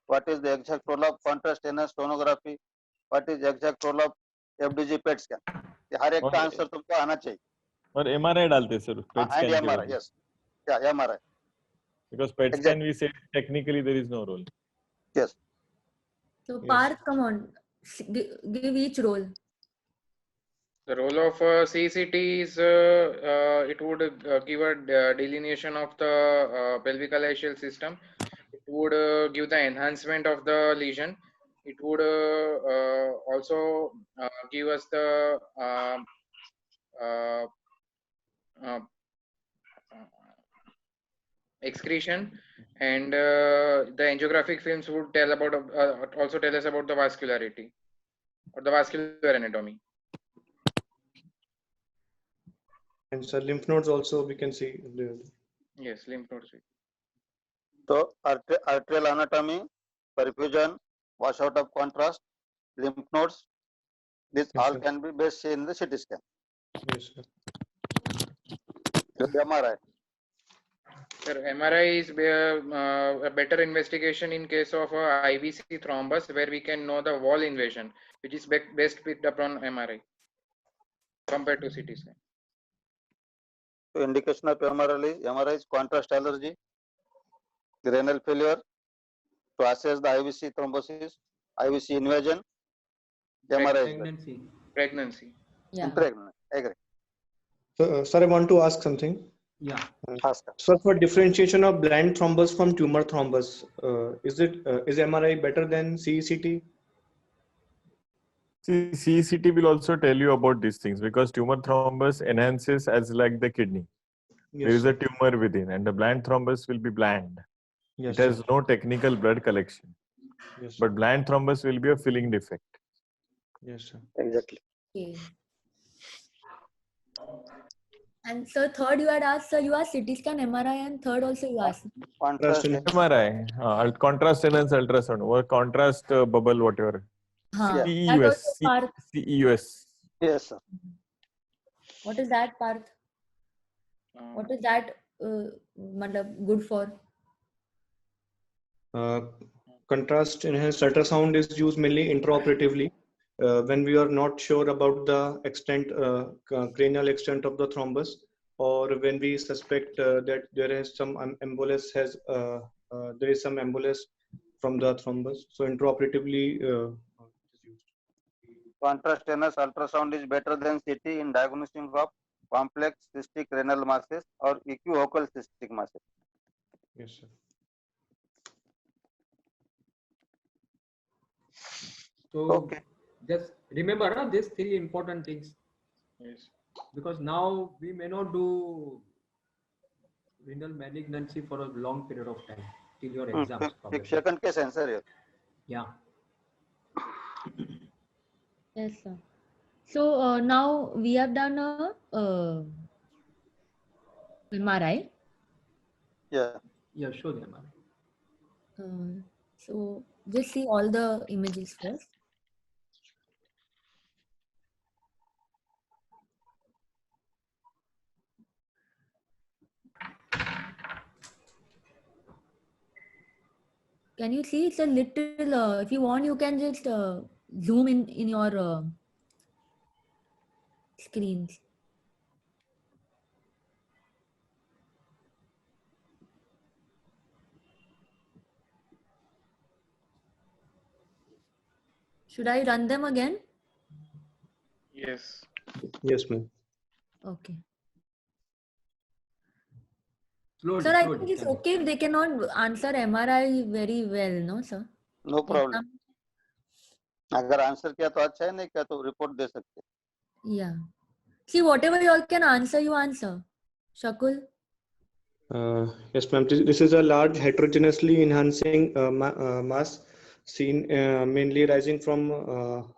What is the exact role of contrast enhanced sonography? What is the exact role of FDG PET scan? हर एक का answer तुमको आना चाहिए.
और MRI डालते sir PET
And
scan के
MRI,
बाद.
yes. Yeah, MRI.
Because PET scan we say technically there is no role.
Yes.
So
Yes.
Parth, come on, give each role.
The role of CCT is it would give a delineation of the pelvic calycial system. It would give the enhancement of the lesion. It would also give us the excretion, and the angiographic films would tell about also tell us about the vascularity or the vascular anatomy.
And sir, lymph nodes also we can see.
Yes, lymph nodes.
So arterial anatomy, perfusion, washout of contrast, lymph nodes, this
Yes,
all
sir.
can be best seen in the CT scan.
Yes, sir.
MRI.
Sir, MRI is a better investigation in case of IVC thrombus, where we can know the wall invasion, which is best picked up on MRI compared to CT scan.
So indication of MRI is contrast allergy, renal failure, to assess the IVC thrombosis, IVC invasion, MRI.
Pregnancy.
Yeah.
And pregnant. I agree.
So, sir, I want to ask something.
Yeah.
Ask.
So, for differentiation of bland thrombus from tumor thrombus, is MRI better than CECT?
See, CECT will also tell you about these things because tumor thrombus enhances as like the kidney.
Yes,
There is
sir.
a tumor within, and the bland thrombus will be bland.
Yes,
It has
sir.
no technical blood collection.
Yes, sir.
But bland thrombus will be a filling defect.
Yes, sir.
Exactly.
Okay. And sir, third you had asked, sir, you asked CT scan, MRI, and third also you asked.
Contrast.
MRI, contrast enhanced ultrasound or contrast bubble, whatever.
Huh.
Yeah.
That also Parth.
CEUS.
Yes, sir.
What is that, Parth? What is that matlab good for?
Contrast enhanced ultrasound is used mainly intraoperatively when we are not sure about the extent, cranial extent of the thrombus, or when we suspect that there is some embolus there is some embolus from the thrombus. So intraoperatively is used.
Contrast ultrasound is better than CT in diagnosing of complex cystic renal masses or equivocal cystic masses.
Yes, sir.
So
Okay.
just remember these three important things.
Yes.
Because now we may not do renal malignancy for a long period of time till your exams. Probably.
Second case answer here.
Yeah.
Yes, sir. So now we have done a MRI.
Yeah.
Yeah, sure, Yama.
So just see all the images first. Can you see? It's a little. If you want, you can just zoom in your screens. Should I run them again?
Yes.
Yes, ma'am.
Okay.
Slowly,
Sir, I
slowly.
think it's
Chalo.
okay if they cannot answer MRI very well, no, sir?
No problem. अगर answer किया तो अच्छा है, नहीं किया तो report दे सकते.
Yeah. See, whatever you all can answer, you answer. Shakul?
Yes, ma'am. This is a large heterogeneously enhancing mass seen mainly rising from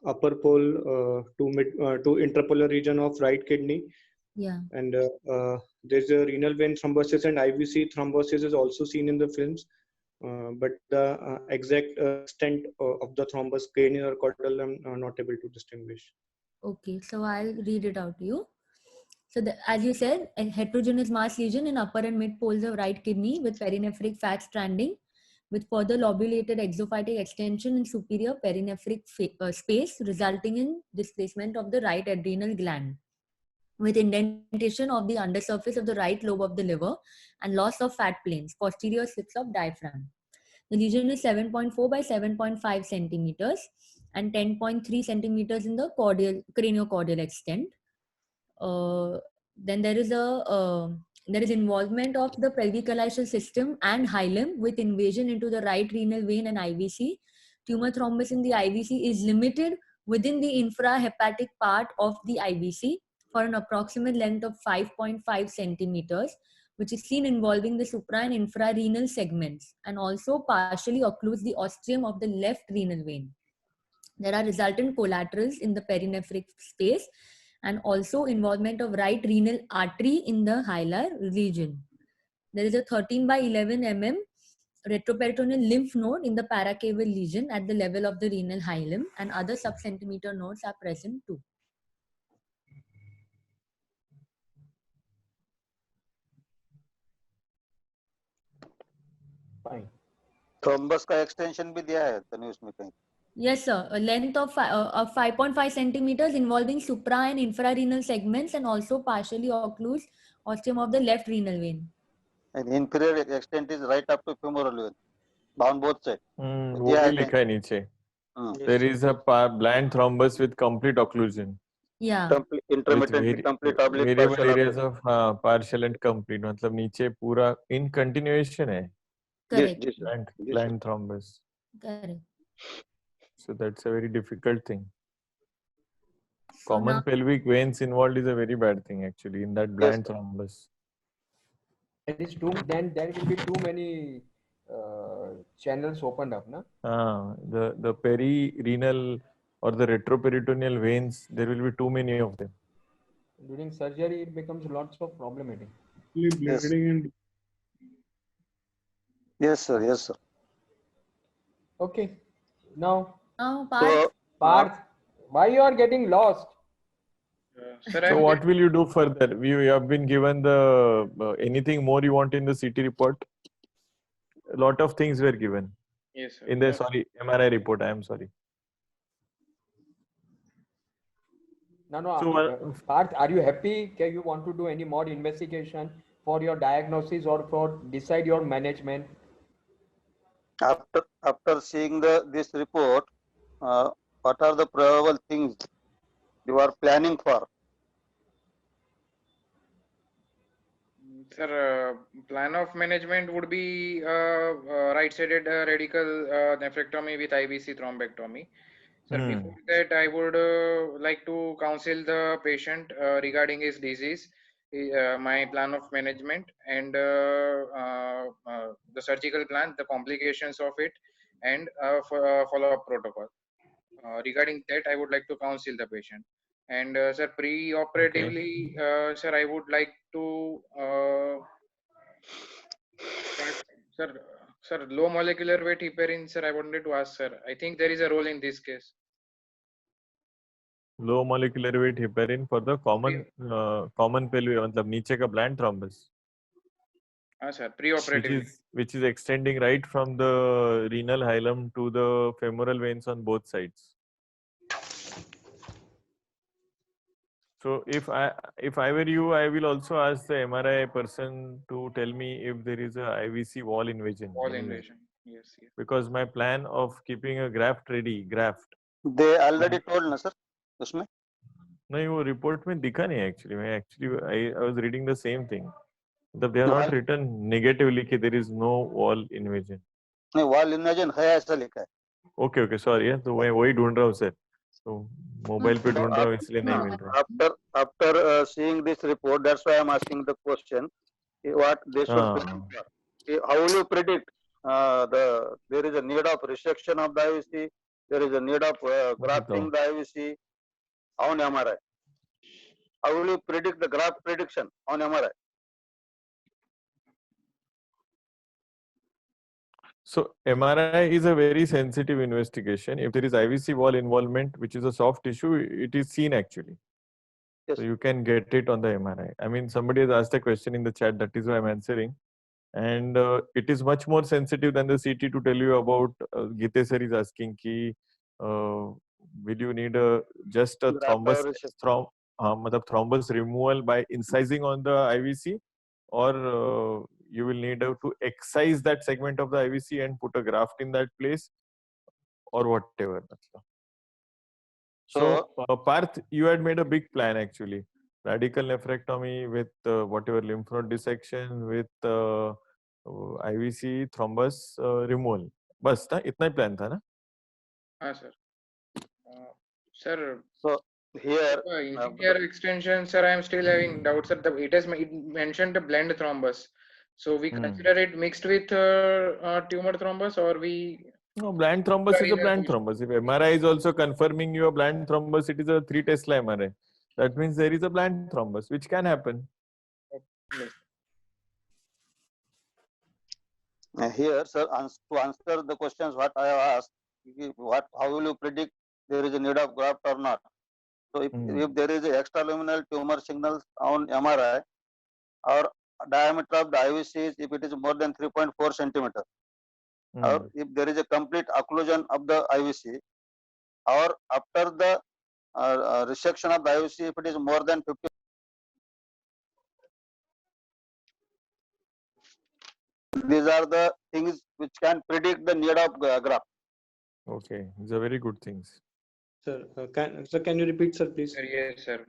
upper pole to interpolar region of right kidney.
Yeah.
And there's a renal vein thrombosis and IVC thrombosis is also seen in the films. But the exact extent of the thrombus, cranial or caudal, I'm not able to distinguish.
Okay, so I'll read it out to you. So, as you said, a heterogeneous mass lesion in upper and mid poles of right kidney with perinephric fat stranding, with further lobulated exophytic extension in superior perinephric space, resulting in displacement of the right adrenal gland, with indentation of the undersurface of the right lobe of the liver and loss of fat planes, posterior slits of diaphragm. The lesion is 7.4 by 7.5 centimeters and 10.3 centimeters in the craniocordial extent. Then there is involvement of the pelvic calyceal system and hilum with invasion into the right renal vein and IVC. Tumor thrombus in the IVC is limited within the infrahepatic part of the IVC for an approximate length of 5.5 centimeters, which is seen involving the supra and infrarenal segments, and also partially occludes the ostium of the left renal vein. There are resultant collaterals in the perinephric space and also involvement of right renal artery in the hilar region. There is a 13 by 11 mm retroperitoneal lymph node in the paracaval lesion at the level of the renal hilum, and other sub-centimeter nodes are present too.
Fine.
Thrombus का extension भी दिया है तने उसमें कहीं.
Yes, sir. A length of 5.5 centimeters involving supra and infrarenal segments, and also partially occludes ostium of the left renal vein.
And inferior extent is right up to femoral vein, down both sides.
वो भी लिखा है नीचे. There is a bland thrombus with complete occlusion.
Yeah.
Intermittent, complete oblique,
variable
partial
areas of partial and complete. मतलब नीचे पूरा in continuation है.
Correct.
Bland thrombus.
Correct.
So that's a very difficult thing.
So
Common
now,
pelvic veins involved is a very bad thing actually in that bland thrombus.
That is too. Then there will be too many channels opened up, na?
The perirenal or the retroperitoneal veins, there will be too many of them.
During surgery, it becomes lots of problematic.
Bleeding and
Yes, sir. Yes, sir.
Okay. Now,
Parth.
Parth, why you are getting lost?
Sir,
So
I'm
what will you do further? You have been given the anything more you want in the CT report? A lot of things were given
yes, sir.
in the MRI report. I am sorry.
No.
So
Parth, are you happy? Can you want to do any more investigation for your diagnosis or for decide your management?
After seeing this report, what are the probable things you are planning for?
Sir, plan of management would be right-sided radical nephrectomy with IVC thrombectomy. Sir, before that, I would like to counsel the patient regarding his disease, my plan of management, and the surgical plan, the complications of it, and follow-up protocol. Regarding that, I would like to counsel the patient. And sir, pre-operatively, sir, I would like to sir, low molecular weight heparin, sir, I wanted to ask, sir. I think there is a role in this case.
low molecular weight heparin for the common pelvic, मतलब नीचे का bland thrombus.
Sir, pre-operatively.
Which is extending right from the renal hilum to the femoral veins on both sides. So if I were you, I will also ask the MRI person to tell me if there is a IVC wall invasion.
Wall invasion. Yes.
Because my plan of keeping a graft ready,
They already told ना sir, उसमें?
नहीं वो report में दिखा नहीं actually. I was reading the same thing. They are not written negatively कि there is no wall invasion.
नहीं, wall invasion है ऐसा लिखा है.
Okay, sorry है तो मैं वही ढूंढ रहा हूँ सर. तो मोबाइल पे ढूंढ रहा हूँ इसलिए नहीं मिल रहा.
After seeing this report, that's why I'm asking the question: what they should predict for. How will you predict there is a need of resection of the IVC, there is a need of grafting the IVC on MRI? How will you predict the graft prediction on MRI?
So MRI is a very sensitive investigation. If there is IVC wall involvement, which is a soft tissue, it is seen actually. Yes. So you can get it on the MRI. I mean, somebody has asked a question in the chat. That is why I'm answering. And it is much more sensitive than the CT to tell you about. Gite sir is asking ki, will you need just a thrombus removal by incising on the IVC, or you will need to excise that segment of the IVC and put a graft in that place, or whatever. So, Parth, you had made a big plan actually. Radical nephrectomy with whatever lymph node dissection with IVC thrombus removal. बस था इतना ही plan था ना?
हाँ sir. Sir.
So here
interior extension, sir, I am still having doubts. Sir, it mentioned the blend thrombus. So we consider it mixed with tumor thrombus, or we?
No, bland thrombus is a bland thrombus. If MRI is also confirming you a bland thrombus, it is a 3 Tesla MRI. That means there is a bland thrombus, which can happen.
Here, sir, to answer the questions what I have asked, how will you predict there is a need of graft or not? So if there is a extraluminal tumor signals on MRI, or diameter of the IVC, if it is more than 3.4 centimeter, or if there is a complete occlusion of the IVC, or after the resection of the IVC, if it is more than 50, these are the things which can predict the need of graft.
Okay, these are very good things.
Sir, can you repeat, sir, please?
Yes, sir.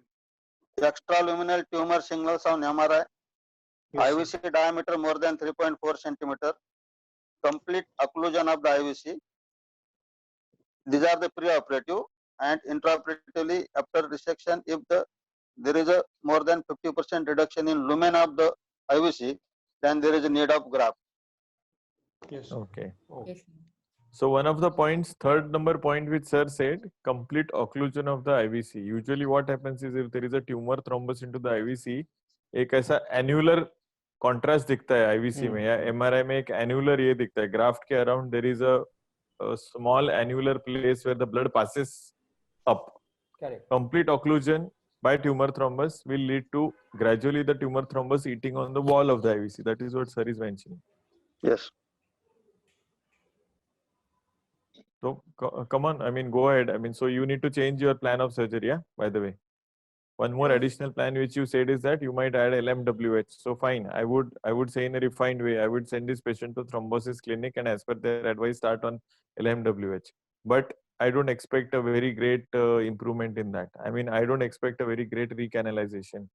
Extraluminal tumor signals on MRI, yes, IVC diameter more than 3.4 centimeter, complete occlusion of the IVC. These are the preoperative, and intraoperatively after resection, if there is a more than 50% reduction in lumen of the IVC, then there is a need of graft.
Yes.
Okay. Yes. So one of the points, third number point which sir said, complete occlusion of the IVC. Usually what happens is if there is a tumor thrombus into the IVC, एक ऐसा annular contrast दिखता है IVC में, या MRI में एक annular ये दिखता है. Graft के around there is a small annular place where the blood passes up.
Correct.
Complete occlusion by tumor thrombus will lead to gradually the tumor thrombus eating on the wall of the IVC. That is what sir is mentioning.
Yes.
So come on, I mean, go ahead. I mean, so you need to change your plan of surgery, yeah, by the way. One more additional plan which you said is that you might add LMWH. So fine, I would say in a refined way, I would send this patient to thrombosis clinic and as per their advice start on LMWH. But I don't expect a very great improvement in that. I mean, I don't expect a very great recanalization.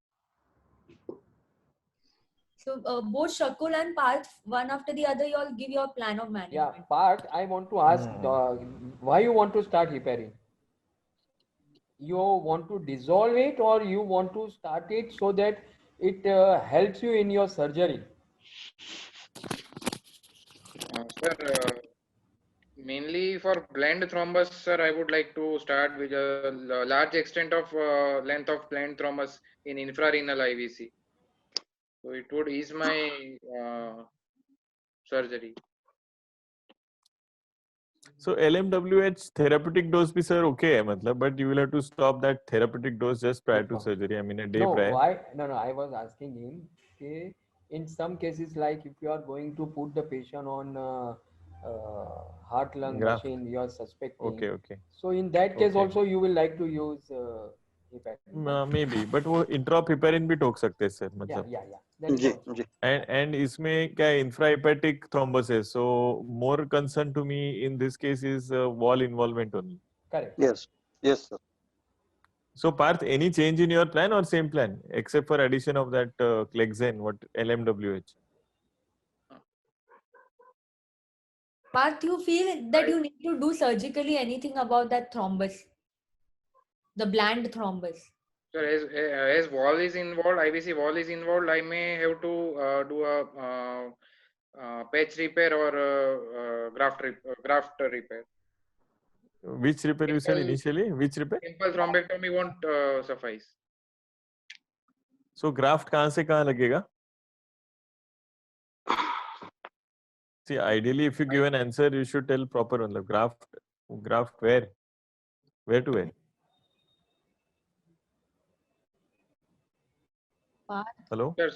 So both Shakul and Parth, one after the other, you all give your plan of management.
Yeah, Parth, I want to ask why you want to start heparin? You want to dissolve it or you want to start it so that it helps you in your surgery?
Sir, mainly for blend thrombus, sir, I would like to start with a large extent of length of blend thrombus in infrarenal IVC. So it would ease my surgery.
So LMWH therapeutic dose be sir okay hai, matlab, but you will have to stop that therapeutic dose just prior to surgery. I mean a day prior.
Why? No, I was asking him. Okay, in some cases, like if you are going to put the patient on heart-lung
Graft.
machine, you are suspecting.
Okay.
So in that case, also you will like to use heparin.
Maybe, but वो इंट्रॉप heparin भी टोक सकते हैं sir मतलब.
Yeah. That is
ji
also.
Ji.
And इसमें क्या infrahepatic thrombus है, so more concern to me in this case is wall involvement only.
Correct.
Yes sir.
So Parth, any change in your plan or same plan except for addition of that Clexane, what LMWH?
Parth, you feel that you need to do surgically anything about that thrombus, the bland thrombus?
Sir, as wall is involved, IVC wall is involved, I may have to do a patch repair or graft repair.
Which repair you said initially? Which repair?
Simple thrombectomy won't suffice.
So graft कहाँ से कहाँ लगेगा? See, ideally, if you give an answer, you should tell proper one. Graft where? Where to where? Hello?
Sir,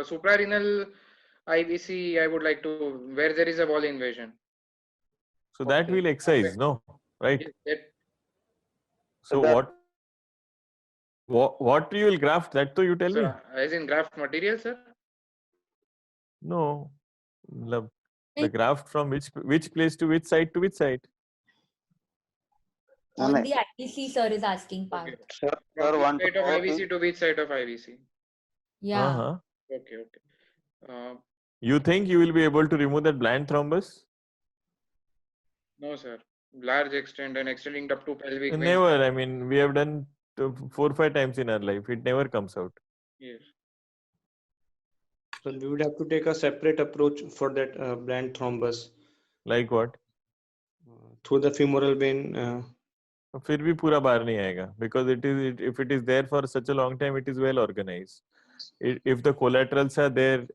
suprarenal IVC, I would like to, where there is a wall invasion.
So that will excise, no? Right? So what you will graft? That too you tell me?
As in graft material, sir?
No. The graft from which place to which side to which side?
On the IVC, sir is asking Parth.
Sir,
From which side of IVC to which side of IVC?
Yeah.
Okay.
You think you will be able to remove that bland thrombus?
No, sir. Large extent and extending up to pelvic vein.
Never. I mean, we have done 4 or 5 times in our life. It never comes out.
Yes.
So we would have to take a separate approach for that bland thrombus.
Like what?
Through the femoral vein.
फिर भी पूरा बाहर नहीं आएगा because if it is there for such a long time, it is well organized. If the collaterals are there,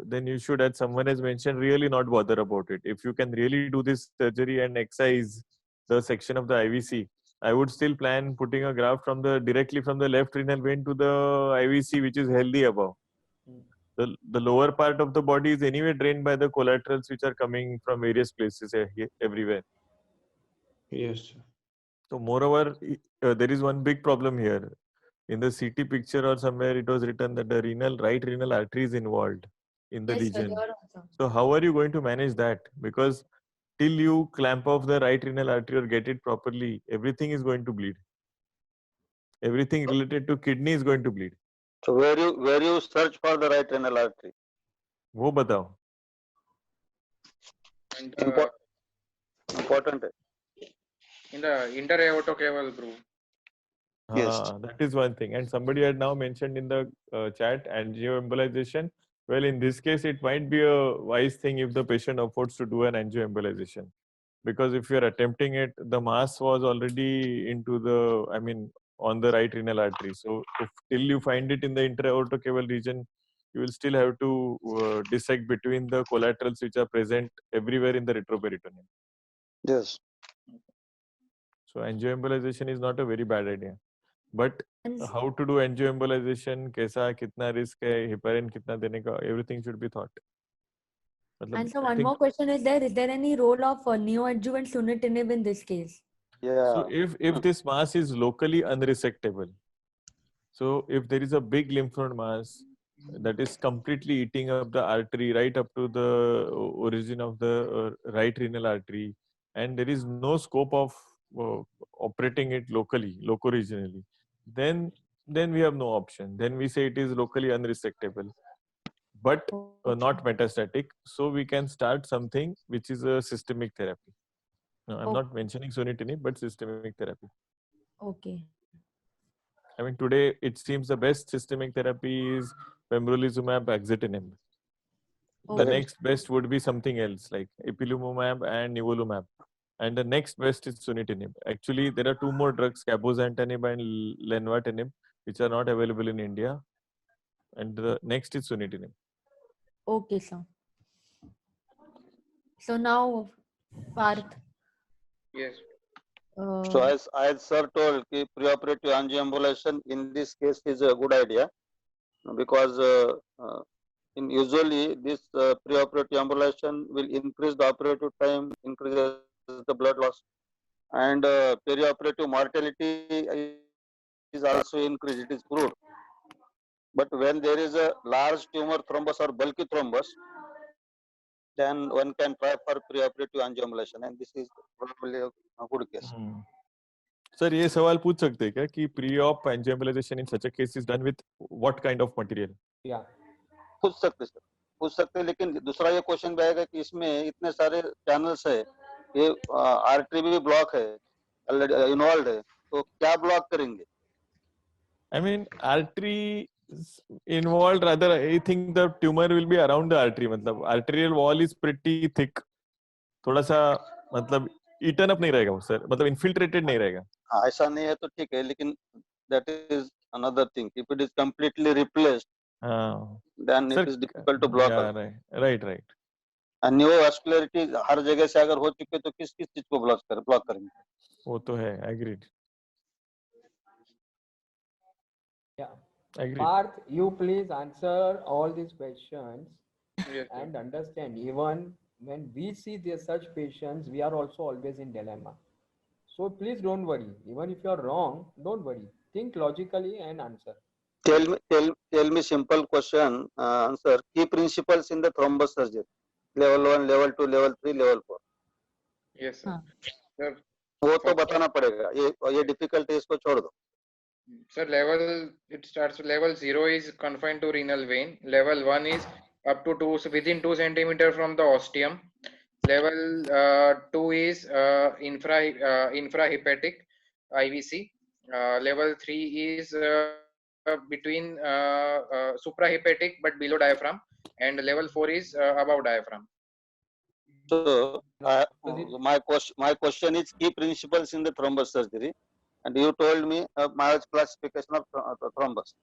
then you should, as someone has mentioned, really not bother about it. If you can really do this surgery and excise the section of the IVC, I would still plan putting a graft directly from the left renal vein to the IVC, which is healthy above. The lower part of the body is anyway drained by the collaterals, which are coming from various places everywhere.
Yes.
So moreover, there is one big problem here. In the CT picture or somewhere, it was written that the right renal artery is involved in the lesion. So how are you going to manage that? Because till you clamp off the right renal artery or get it properly, everything is going to bleed. Everything related to kidney is going to bleed.
So where you search for the right renal artery?
वो बताओ.
Important.
In the interaortocaval groove.
Yes.
That is one thing. And somebody had now mentioned in the chat angioembolization. Well, in this case, it might be a wise thing if the patient affords to do an angioembolization. Because if you're attempting it, the mass was already on the right renal artery. So till you find it in the interaortocaval region, you will still have to dissect between the collaterals which are present everywhere in the retroperitoneum.
Yes.
So angioembolization is not a very bad idea. But
And,
how to do angioembolization, कैसा कितना risk है, heparin कितना देने का, everything should be thought.
and so
I
one
think,
more question is there any role of neoadjuvant sunitinib in this case?
so if this mass is locally unresectable, so if there is a big lymph node mass that is completely eating up the artery right up to the origin of the right renal artery, and there is no scope of operating it locally, loco-regionally, then we have no option. Then we say it is locally unresectable, but not metastatic. So we can start something which is a systemic therapy. No, I'm not mentioning sunitinib, but systemic therapy.
Okay.
I mean, today it seems the best systemic therapy is pembrolizumab, axitinib. The next best would be something else like ipilimumab and nivolumab. And the next best is sunitinib. Actually, there are two more drugs, cabozantinib and lenvatinib, which are not available in India. And the next is sunitinib.
Okay, sir. So now, Parth.
Yes.
So as sir told, preoperative angioembolization in this case is a good idea because usually this preoperative embolization will increase the operative time, increases the blood loss, and perioperative mortality is also increased. It is proved. But when there is a large tumor thrombus or bulky thrombus, then one can try for preoperative angioembolization, and this is probably a good case.
Sir, ये सवाल पूछ सकते हैं क्या कि pre-op angioembolization in such a case is done with what kind of material?
Yeah. पूछ सकते sir, पूछ सकते, लेकिन दूसरा ये क्वेश्चन भी आएगा कि इसमें इतने सारे चैनल्स है, ये आर्टरी भी ब्लॉक है, इन्वॉल्व है, तो क्या ब्लॉक करेंगे?
I mean, artery involved, rather I think the tumor will be around the artery. मतलब arterial wall is pretty thick. थोड़ा सा मतलब eaten up नहीं रहेगा सर, मतलब infiltrated नहीं रहेगा.
हाँ, ऐसा नहीं है तो ठीक है, लेकिन that is another thing. If it is completely replaced, then it is difficult to block.
Right.
And neovascularity हर जगह से अगर हो चुके तो किस चीज को ब्लॉक करेंगे?
वो तो है, agreed.
Yeah.
Agreed.
Parth, you please answer all these questions.
Yes,
and understand, even when we see such patients, we are also always in dilemma. So please don't worry. Even if you are wrong, don't worry. Think logically and answer.
Tell me simple question, answer. Key principles in the thrombus surgery. Level 1, level 2, level 3, level 4.
Yes, sir. Sir,
वो तो बताना पड़ेगा. ये difficult है, इसको छोड़ दो.
Sir, it starts level 0 is confined to renal vein. Level 1 is up to within 2 centimeter from the ostium. Level 2 is infrahepatic IVC. Level 3 is between suprahepatic but below diaphragm, and level 4 is above diaphragm.
So my question is key principles in the thrombus surgery, and you told me Mayo's classification of thrombus.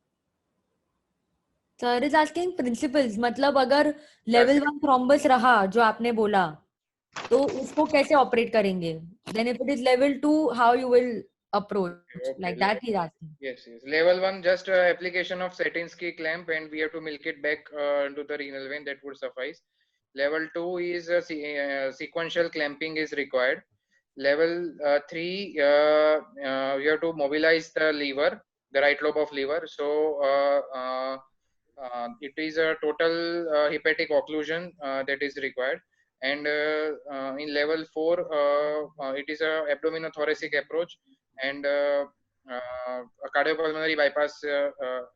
Sir is asking principles, मतलब अगर level 1 thrombus रहा जो आपने बोला, तो उसको कैसे operate करेंगे? Then if it is level 2, how you will approach? Okay. Like that he's asking.
Yes. Level 1, just application of Satinsky clamp, and we have to milk it back into the renal vein. That would suffice. Level 2 is sequential clamping is required. Level 3, you have to mobilize the liver, the right lobe of liver. So it is a total hepatic occlusion that is required. And in level 4, it is a abdominothoracic approach, and a cardiopulmonary bypass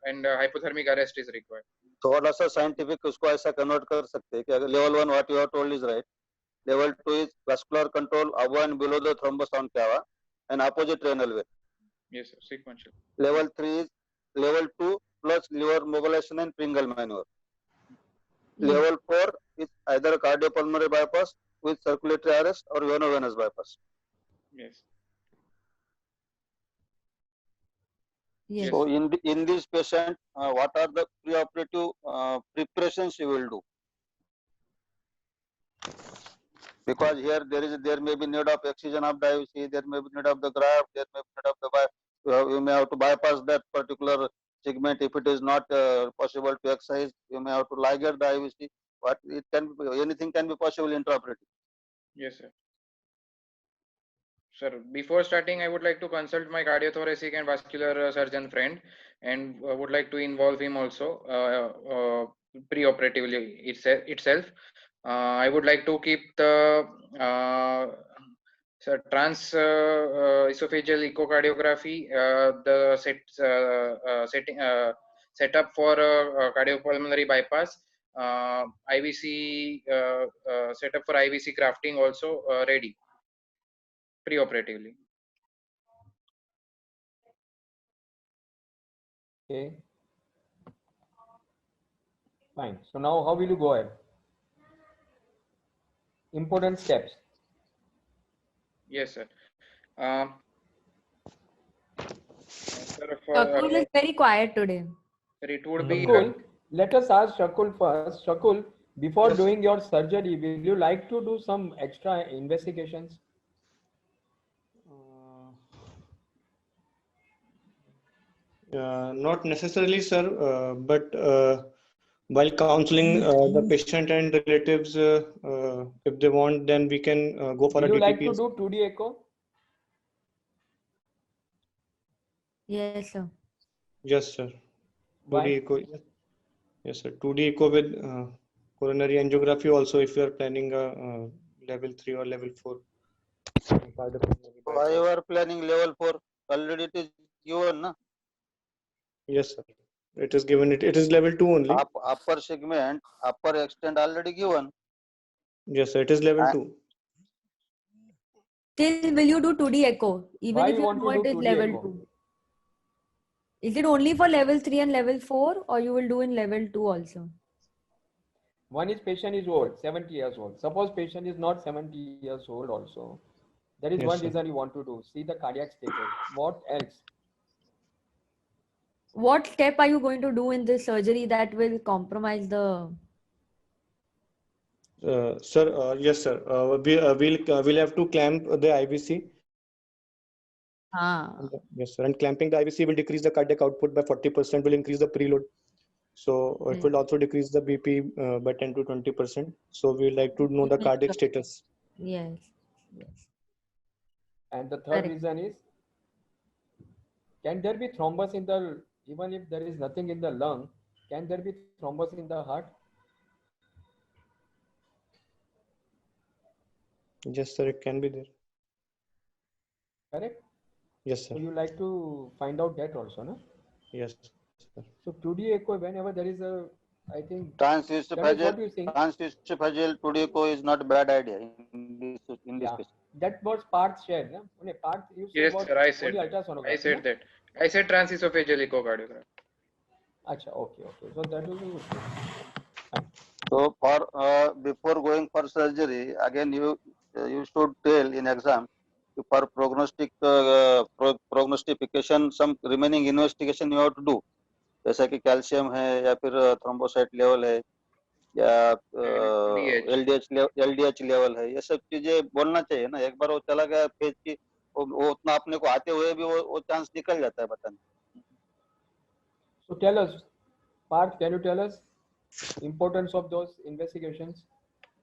and hypothermic arrest is required.
थोड़ा सा scientific उसको ऐसा convert कर सकते हैं कि अगर level 1 what you have told is right, level 2 is vascular control above and below the thrombus on cava and opposite renal vein.
Yes, sir. Sequential.
Level 3 is level 2 plus liver mobilization and Pringle maneuver. Level 4 is either cardiopulmonary bypass with circulatory arrest or venovenous bypass.
Yes.
Yes.
So in this patient, what are the preoperative preparations you will do? Because here there may be need of excision of the IVC, there may be need of the graft, there may be need of the you may have to bypass that particular segment. If it is not possible to exercise, you may have to ligate the IVC. But it can be, anything can be possible intraoperative.
Yes, sir. Sir, before starting, I would like to consult my cardiothoracic and vascular surgeon friend, and would like to involve him also pre-operatively itself. I would like to keep the esophageal echocardiography, the setup for cardiopulmonary bypass, IVC setup for IVC grafting also ready pre-operatively.
Okay. Fine. So now how will you go ahead? Important steps.
Yes, sir. Sir,
Shakul is very quiet today.
sir, it would be
Shakul, let us ask Shakul first. Shakul, before
Yes.
doing your surgery, will you like to do some extra investigations?
Not necessarily, sir, but while counseling the patient and relatives, if they want, then we can go for
Will
a
you like to
DTPS.
do 2D echo?
Yes, sir.
Yes, sir. 2D
Why?
echo. Yes, sir. 2D echo with coronary angiography also, if you are planning a level 3 or level 4.
Why you are planning level 4? Already it is given, na?
Yes, sir. It is given. It is level 2 only.
Upper segment, upper extent already given.
Yes, sir. It is level 2.
Still, will you do 2D echo? Even
Why
if
you
you
want to
know it
do
is
2D
level
echo?
2. Is it only for level 3 and level 4, or you will do in level 2 also?
One is patient is old, 70 years old. Suppose patient is not 70 years old also. That is
Yes,
one
sir.
reason you want to do. See the cardiac status. What else?
What step are you going to do in this surgery that will compromise the...
Sir, yes, sir. We'll have to clamp the IVC. Yes, sir. And clamping the IVC will decrease the cardiac output by 40%, will increase the preload. So it will also decrease the BP by 10 to 20%. So we like to know the cardiac status.
Yes. Yes.
And the third
Correct.
reason is, can there be thrombus in the, even if there is nothing in the lung, can there be thrombus in the heart?
Yes, sir. It can be there.
Correct?
Yes, sir.
So you like to find out that also, no?
Yes, sir.
So 2D echo, whenever there is a, I think,
Transesophageal,
what do you think?
transesophageal 2D echo is not a bad idea in this
Yeah,
case.
that was part shared, no? Only part you said
yes,
about
sir. I said
only
that.
ultrasonography.
I said
no?
that. I said transesophageal echocardiography.
Acha, okay. So that will be fine.
So for before going for surgery, again you should tell in exam for prognostication some remaining investigation you have to do. जैसा कि calcium है या फिर thrombocyte level है या LDH level है, ये सब चीजें बोलना चाहिए ना. एक बार वो चला गया फेज की, वो उतना अपने को आते हुए भी वो चांस निकल जाता है बताने.
So tell us, Parth, can you tell us importance of those investigations?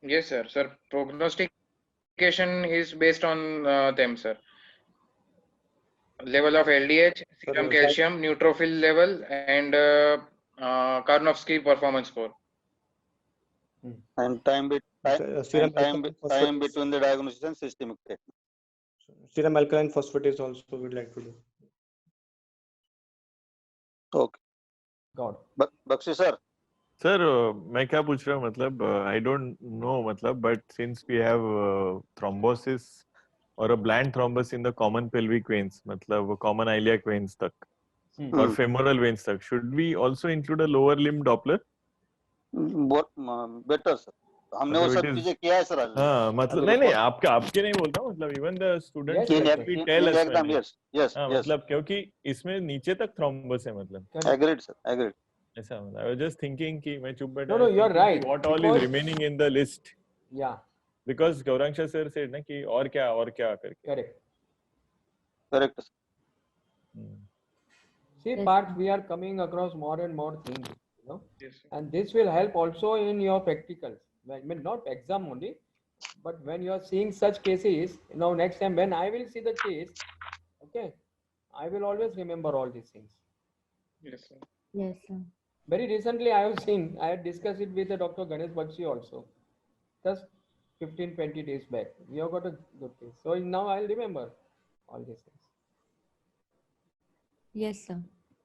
Yes, sir. Sir, prognostication is based on them, sir. Level of LDH, serum calcium, neutrophil level, and Karnofsky performance score.
And time between the diagnosis and systemic treatment.
Serum alkaline phosphatase also we'd like to do.
Okay.
God.
Bakshi sir.
Sir, मैं क्या पूछ रहा हूँ, मतलब I don't know, मतलब, but since we have thrombosis or a bland thrombus in the common pelvic veins, मतलब common iliac veins तक or femoral veins तक, should we also include a lower limb Doppler?
Better sir. हमने वो सब चीजें किया है सर.
हाँ, मतलब नहीं आपके नहीं बोलता हूँ, मतलब even the students actually tell us.
Yes.
मतलब क्योंकि इसमें नीचे तक thrombus है, मतलब.
Agreed sir, agreed.
ऐसा, I was just thinking कि मैं चुप बैठा.
No, you're right.
What all is remaining in the list?
Yeah.
Because Gaurangsha sir said ना कि और क्या करके.
Correct.
Correct.
See,
Yes.
Parth, we are coming across more and more things, you know,
Yes, sir.
and this will help also in your practicals. I mean, not exam only, but when you are seeing such cases, you know, next time when I will see the case, okay, I will always remember all these things.
Yes, sir.
Yes, sir.
Very recently, I have seen, I had discussed it with the Dr. Ganesh Bakshi also, just 15-20 days back. We have got a good case. So now I'll remember all these things.
Yes, sir.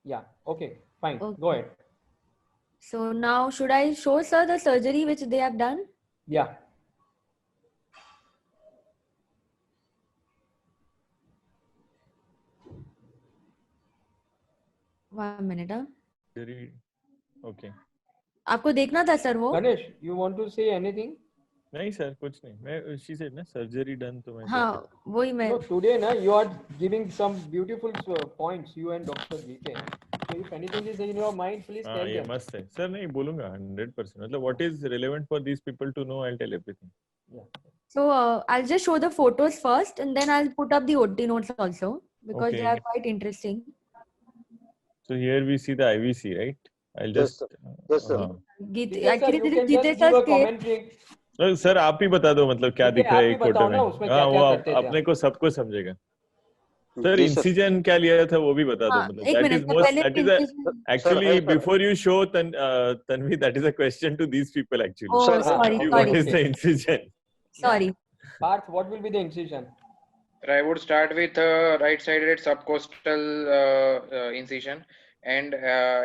Yeah, okay, fine.
Okay.
Go ahead.
So now should I show sir the surgery which they have done?
Yeah.
One minute, हाँ.
Very okay.
आपको देखना था sir वो?
Ganesh, you want to say anything?
नहीं sir कुछ नहीं मैं she said ना surgery done तो मैं
हाँ वही मैं.
No, today na, you are giving some beautiful points, you and Dr. GK. So if anything is in your mind, please
हाँ
tell
ये
them.
मस्त है सर नहीं बोलूँगा 100% मतलब what is relevant for these people to know I'll tell everything.
Yeah.
So I'll just show the photos first and then I'll put up the OT notes also because they
Okay.
are quite interesting.
So here we see the IVC right? I'll
Yes,
just
sir. Yes, sir.
Geet,
Geeta sir,
actually
you
this
can
is Geeta
just give a
sir's case.
commentary.
Sir आप ही बता दो मतलब क्या
ठीक है,
दिख रहा है
आप ही
एक फोटो
बताओ
में
ना, उसमें
हाँ
क्या-क्या
वो
करते थे
अपने को सबको समझेगा सर
जी सर
इंसिजन क्या लिया था वो भी बता दो
हाँ
मतलब
एक
that
minute
is
sir
most
पहले
दैट इज
incision.
actually
है, sir.
before you show Tanvi that is a question to these people actually
Oh
Sir,
sorry
okay,
what
sorry
is the incision
sorry.
Parth, what will be the incision?
I would start with right-sided subcostal incision and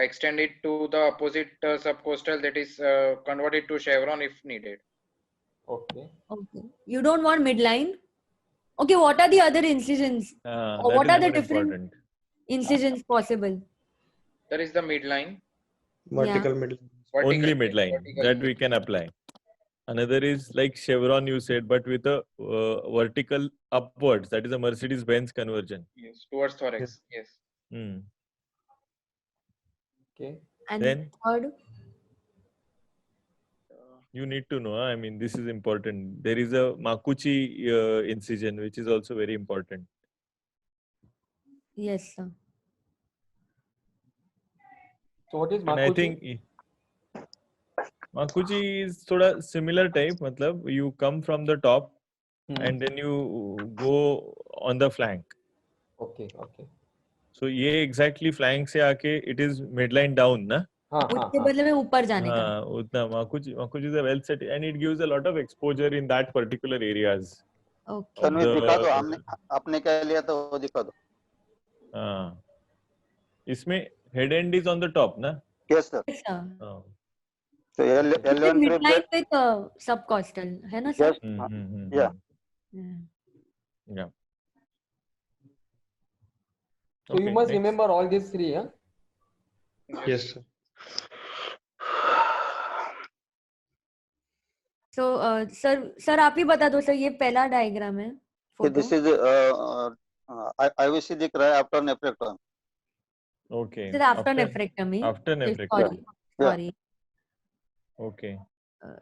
extend it to the opposite subcostal, that is convert it to chevron if needed.
Okay.
Okay. You don't want midline? Okay, what are the other incisions? Or
that
what
is
are the
more
different
important
incisions possible?
There is the midline,
Vertical middle.
only
vertical,
midline
vertical.
that we can apply another is like chevron you said but with a vertical upwards that is a Mercedes-Benz conversion
Yes, towards thorax. Yes.
Okay.
And
then
third?
you need to know I mean this is important there is a Makuchi incision which is also very important
Yes, sir.
So what is
and I
Makuchi?
think Makuchi is sort of similar type matlab you come from the top and then you go on the flank
Okay, okay.
so ये exactly flank से आके it is midline down ना
हाँ,
उसके बदले में ऊपर जाने का.
हाँ उतना Makuchi is a well set and it gives a lot of exposure in that particular areas
Okay.
Tanvi दिखा दो हमने आपने क्या लिया था वो दिखा दो
हाँ इसमें head end is on the top ना
यस सर
Yes, sir.
हाँ
तो
It is
L1
midline with subcostal, है ना sir?
यस या
yeah
So you
Okay,
must
next.
remember all these three, huh?
Yes, sir.
So sir आप ही बता दो sir ये पहला डायग्राम है फोटो.
दिस इज IVC दिख रहा है after nephrectomy
Okay.
Sir after nephrectomy.
After
Okay,
nephrectomy.
sorry.
Okay.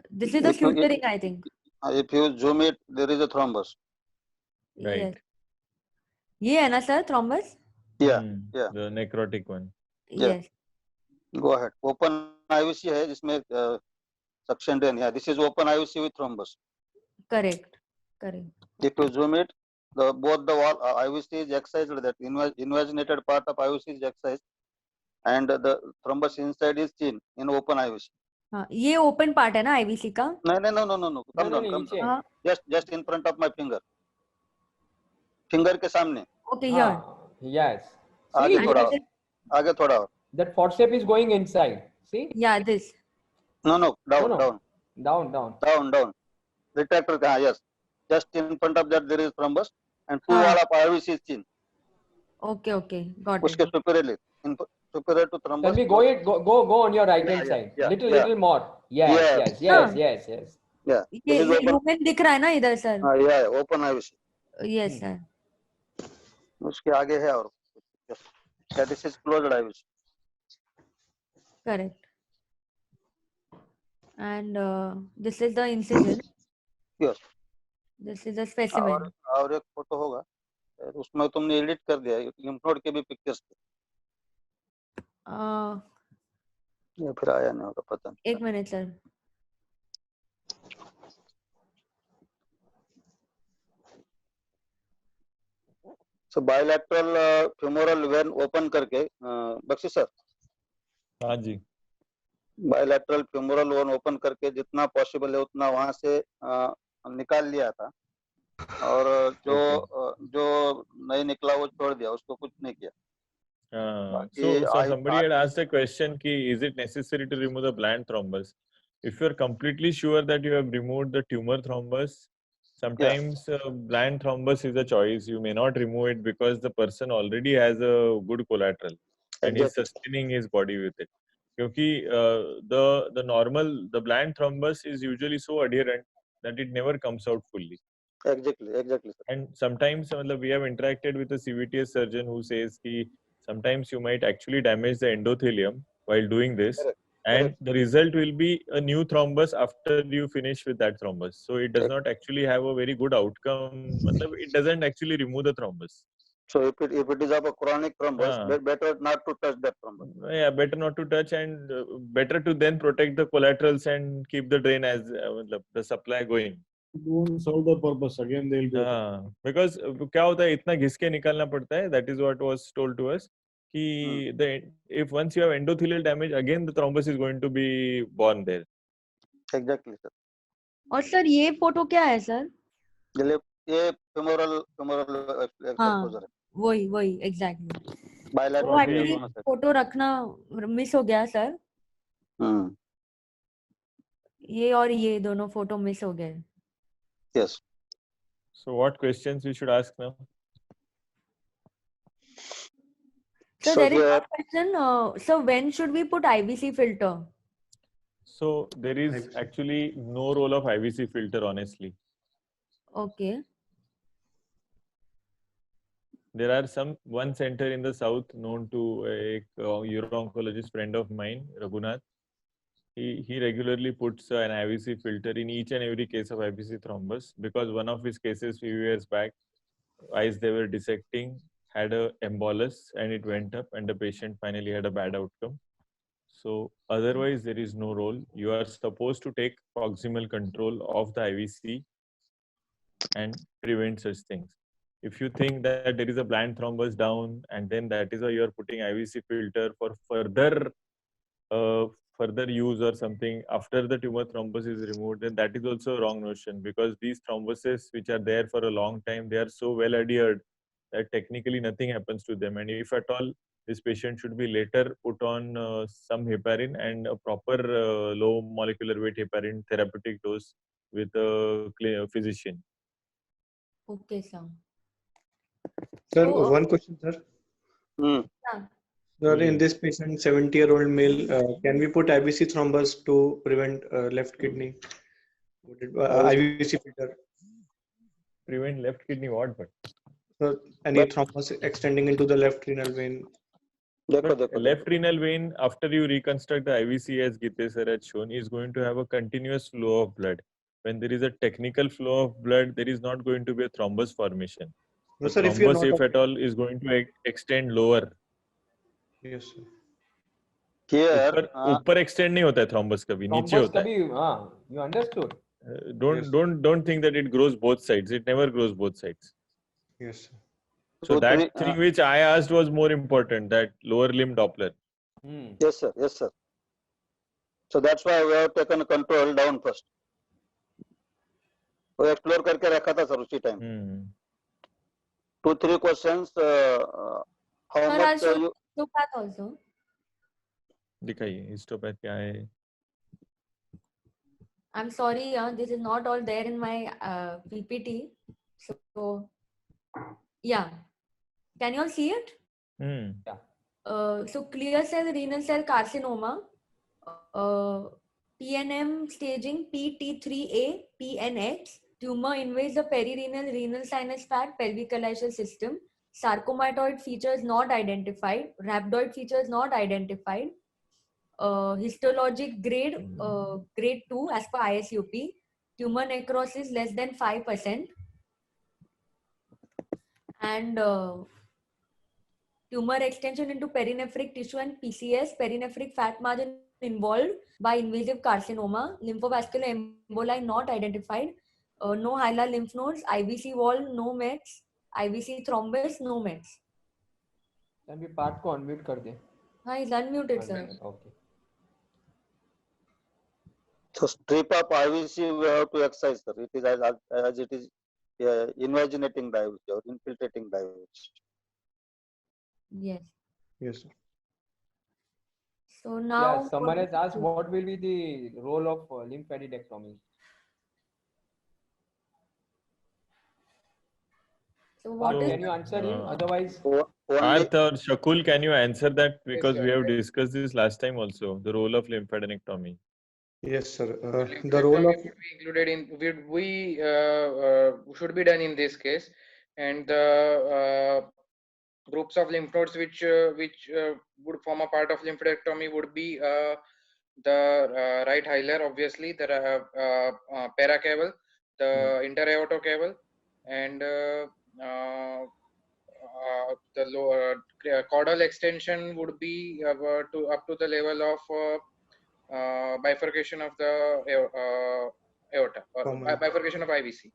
This is the suturing I think.
if you zoom it there is a thrombus
Right.
Yes. ये है ना sir thrombus?
yeah yeah
The necrotic one.
Yeah.
Yes.
go ahead open IVC है जिसमें suction drain yeah this is open IVC with thrombus
Correct.
if you zoom it both the wall IVC is excised that invaginated part of IVC is excised and the thrombus inside is thin in open IVC
हाँ ये open part है ना IVC का?
no come down
नीचे.
हाँ.
just in front of my finger के सामने
Okay here.
Yes.
आगे
See,
थोड़ा और
that forceps is going inside. See?
Yeah this.
no down
No. Down.
retractor का yes just in front of that there is thrombus and two
हाँ.
wall of IVC is thin
Okay got
उसके
it.
superior to thrombus
Can we go on your right hand side?
yeah,
Little more. Yes.
yeah
ये lumen दिख रहा है ना इधर sir?
yeah open IVC
Yes sir.
उसके आगे है और this is closed IVC
Correct. And this is the incision.
yes
This is a specimen.
और एक फोटो होगा उसमें तुमने एडिट कर दिया लिम्फ नोड के भी पिक्चर्स या फिर आया नहीं होगा, पता नहीं।
एक minute sir.
So bilateral femoral vein open करके बख्शी सर,
हाँ जी,
बायलैटरल femoral vein open करके जितना पॉसिबल है उतना वहां से निकाल लिया था, और जो नहीं निकला वो छोड़ दिया, उसको कुछ नहीं किया.
So somebody had asked a question ki, is it necessary to remove the bland thrombus? If you are completely sure that you have removed the tumor thrombus, sometimes bland thrombus is a choice. You may not remove it because the person already has a good collateral and is sustaining his body with it. Because the bland thrombus is usually so adherent that it never comes out fully.
Exactly.
And sometimes we have interacted with a CVTS surgeon who says ki sometimes you might actually damage the endothelium while doing this. And the result will be a new thrombus after you finish with that thrombus. So it does not actually have a very good outcome. It doesn't actually remove the thrombus.
So if it is of a chronic thrombus, better not to touch that thrombus.
Yeah, better not to touch, and better to then protect the collaterals and keep the drain as the supply going.
It won't serve the purpose. Again, they'll go.
Because क्या होता है, इतना घिस के निकालना पड़ता है. That is what was told to us. If once you have endothelial damage, again the thrombus is going to be born there.
Exactly, sir.
और सर ये फोटो क्या है सर?
ये femoral exposure है.
वही exactly.
Bilateral
फोटो रखना miss हो गया सर. ये और ये दोनों फोटो मिस हो गए.
Yes.
So what questions we should ask now?
So there is one question. So when should we put IVC filter?
So there is actually no role of IVC filter, honestly.
Okay.
There are one center in the south known to a uro-oncologist friend of mine, Raghunath. He regularly puts an IVC filter in each and every case of IVC thrombus, because one of his cases few years back, eyes they were dissecting, had a embolus and it went up, and the patient finally had a bad outcome. So otherwise there is no role. You are supposed to take proximal control of the IVC and prevent such things. If you think that there is a bland thrombus down and then that is why you are putting IVC filter for further use or something after the tumor thrombus is removed, then that is also a wrong notion, because these thrombuses which are there for a long time, they are so well adhered that technically nothing happens to them. And if at all, this patient should be later put on some heparin and a proper low molecular weight heparin therapeutic dose with a physician.
Okay, sir.
Sir, one question, sir. Sir, in this patient, 70-year-old male, can we put IVC thrombus to prevent left kidney? IVC filter.
Prevent left kidney what? But
any thrombus extending into the left renal vein.
Left renal vein, after you reconstruct the IVC, as Gite sir had shown, is going to have a continuous flow of blood. When there is a technical flow of blood, there is not going to be a thrombus formation.
No, sir,
thrombus, if at all, is going to extend lower.
Yes, sir.
Here,
ऊपर extend नहीं होता है thrombus कभी, नीचे होता है.
You understood?
Don't think that it grows both sides. It never grows both sides.
Yes, sir.
So that thing which I asked was more important, that lower limb Doppler.
Yes, sir. So that's why we have taken control down first. वो explore करके रखा था sir उसी time. 2-3 questions. How much you?
Histopath also.
दिखाइए histopath क्या है?
I'm sorry, this is not all there in my PPT. So yeah, can you all see it?
Yeah.
So clear cell renal cell carcinoma, PNM staging PT3A, PNX. Tumor invades the perirenal renal sinus tract, pelvic calycial system. Sarcomatoid features not identified. Rhabdoid features not identified. Histologic grade 2 as per ISUP. Tumor necrosis less than 5%. And tumor extension into perinephric tissue and PCS, perinephric fat margin involved by invasive carcinoma, lymphovascular emboli not identified, no hilar lymph nodes, IVC wall, no mets, IVC thrombus, no mets.
अभी part को unmute कर दे.
हाँ, he's unmuted, sir.
Okay.
So strip of IVC we have to exercise, sir. It is as it is invaginating diabetes or infiltrating diabetes.
Yes.
Yes, sir.
So now.
Yeah, someone has asked what will be the role of lymphadenectomy.
So what is?
Can you answer him? Otherwise.
Parth or Shakul, can you answer that? Because
Yes,
we
sir.
have discussed this last time also, the role of lymphadenectomy.
Yes, sir. The role of
should be included in should be done in this case, and the groups of lymph nodes which would form a part of lymphadenectomy would be the right hilar, obviously, the paracaval, the interaortic cable, and the lower caudal extension would be up to the level of bifurcation of the aorta, or bifurcation of IVC.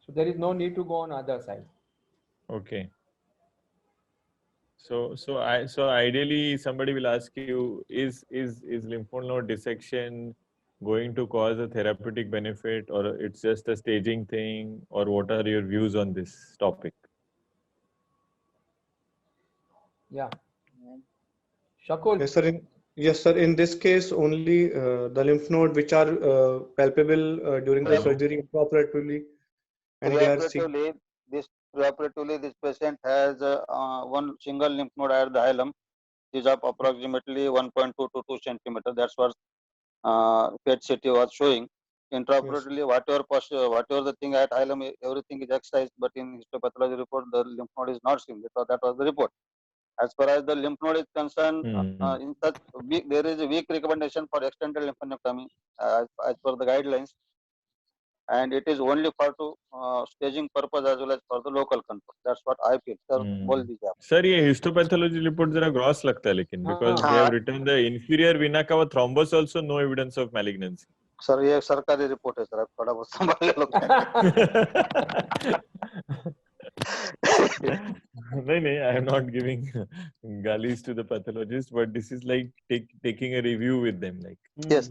So there is no need to go on other side.
Okay. So ideally somebody will ask you, is lymph node dissection going to cause a therapeutic benefit, or it's just a staging thing, or what are your views on this topic?
Yeah. Shakul.
Yes, sir. In this case, only the lymph node which are palpable during the surgery intraoperatively, and they are
Preoperatively, this patient has one single lymph node at the hilum, is of approximately 1.2 to 2 centimeter. That's what PET CT was showing. Intraoperatively, whatever the thing at hilum, everything is excised, but in histopathology report, the lymph node is not seen. Because that was the report. As far as the lymph node is concerned, in such there is a weak recommendation for extended lymphadenectomy as per the guidelines, and it is only for staging purpose as well as for the local control. That's what I feel. Sir, बोल दीजिए आप.
Sir, ये histopathology report जरा gross लगता है लेकिन, because they have written the inferior vena cava thrombus also no evidence of malignancy.
Sir ये सरकारी रिपोर्ट है सर, आप थोड़ा बहुत संभाल लो.
नहीं, I am not giving galis to the pathologist, but this is like taking a review with them, like.
Yes.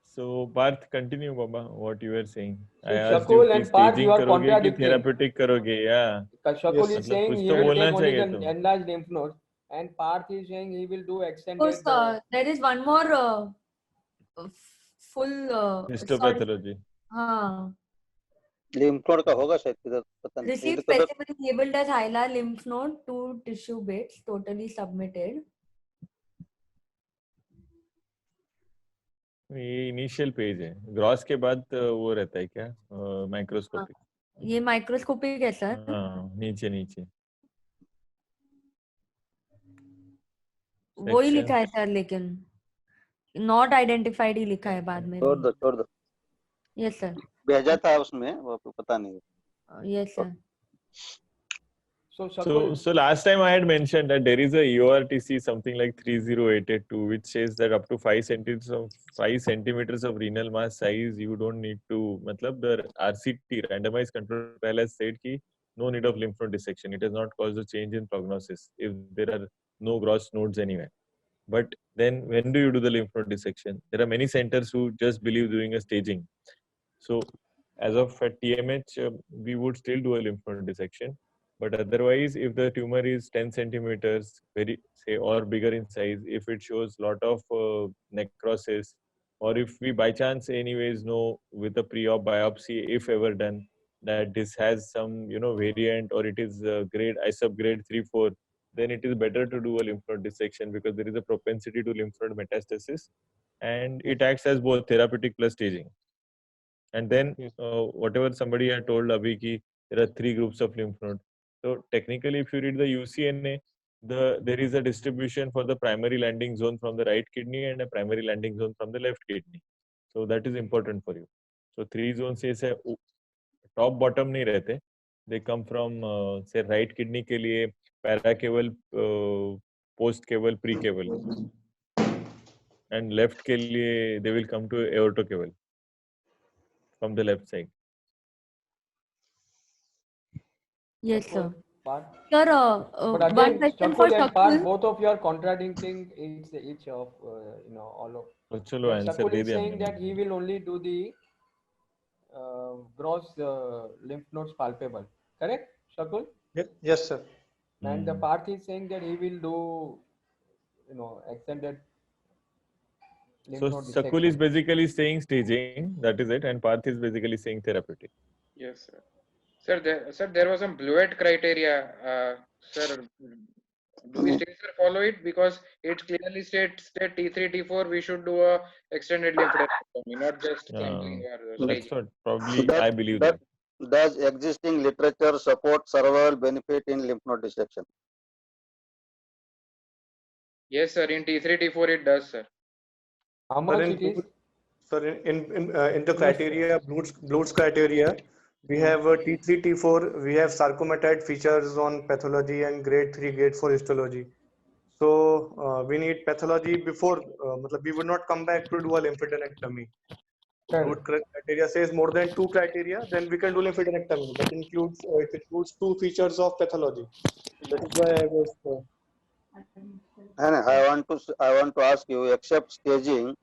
So Parth, continue, Baba, what you were saying.
So Shakul and Parth, you are contradicting.
Therapeutic karoge, yeah.
Shakul is saying he will take only the enlarged lymph nodes, and Parth is saying he will do extended.
There is one more full
histopathology.
lymph node का होगा शायद किधर पता नहीं.
Received specimen labeled as hilar lymph node, 2 tissue bits totally submitted.
ये initial page है, gross के बाद वो रहता है क्या, माइक्रोस्कोपिक?
ये माइक्रोस्कोपिक है सर.
हाँ, नीचे
वही लिखा है सर, लेकिन नॉट आइडेंटिफाइड ही लिखा है बाद में.
छोड़ दो.
Yes sir.
भेजा था उसमें, वो पता नहीं.
Yes sir.
So last time I had mentioned that there is a EORTC something like 30882 which says that up to 5 centimeters of renal mass size you don't need to, matlab the RCT, randomized control trial, has said ki no need of lymph node dissection. It has not caused a change in prognosis if there are no gross nodes anywhere. But then when do you do the lymph node dissection? There are many centers who just believe doing a staging. So as of at TMH, we would still do a lymph node dissection. But otherwise, if the tumor is 10 centimeters, or bigger in size, if it shows lot of necrosis, or if we by chance anyways know with a pre-op biopsy, if ever done, that this has some variant, or it is grade I subgrade 3-4, then it is better to do a lymph node dissection, because there is a propensity to lymph node metastasis, and it acts as both therapeutic plus staging. And then whatever somebody had told Abhi ki there are 3 groups of lymph node. So technically, if you read the UCNA, there is a distribution for the primary landing zone from the right kidney and a primary landing zone from the left kidney. So that is important for you. So 3 zones ऐसे top bottom नहीं रहते. They come from say right kidney के लिए paracaval, post caval, precaval, and left के लिए they will come to aortocaval from the left side.
Yes, sir.
But
Sir,
but
one
again,
question for
Shakul and Parth,
Shakul.
both of you are contradicting each of all of.
तो चलो
But
answer
Shakul
they
is
दिया
saying that
हमने.
he will only do the gross lymph nodes palpable. Correct, Shakul?
Yes, sir.
And the Parth is saying that he will do, extended lymph
So
node
Shakul is
dissection.
basically saying staging, that is it, and Parth is basically saying therapeutic.
Yes, sir. Sir, there was some Blewett criteria. Sir, do we still follow it? Because it clearly states that T3, T4, we should do a extended lymphadenectomy, not just sampling or
That's
staging.
what probably I believe that.
Does existing literature support survival benefit in lymph node dissection?
Yes, sir. In T3, T4, it does, sir.
How much it is?
Sir, in the criteria, Blood's criteria, we have T3, T4, we have sarcomatite features on pathology and grade 3, grade 4 histology. So we need pathology before, we would not come back to do a lymphadenectomy. Blood criteria says more than 2 criteria, then we can do lymphadenectomy. That includes, it includes 2 features of pathology. That is why I was.
And I want to ask you, except staging,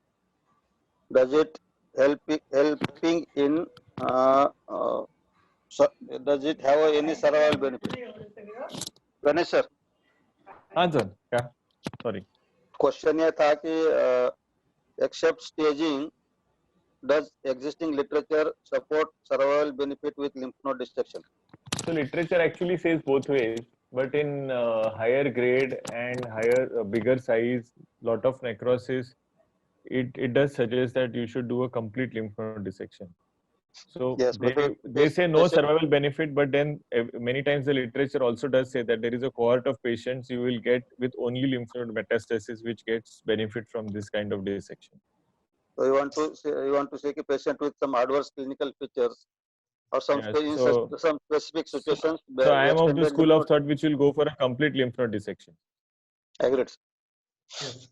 does it helping in does it have any survival benefit? Ganesh sir.
हाँ sir क्या sorry.
Question ये था कि except staging, does existing literature support survival benefit with lymph node dissection?
So literature actually says both ways, but in higher grade and bigger size, lot of necrosis, it does suggest that you should do a complete lymph node dissection. So
yes,
they say no survival benefit, but then many times the literature also does say that there is a cohort of patients you will get with only lymph node metastasis which gets benefit from this kind of dissection.
So you want to say a patient with some adverse clinical features or some some specific situations.
So I am of the school of thought which will go for a complete lymph node dissection.
Agreed.
Yes.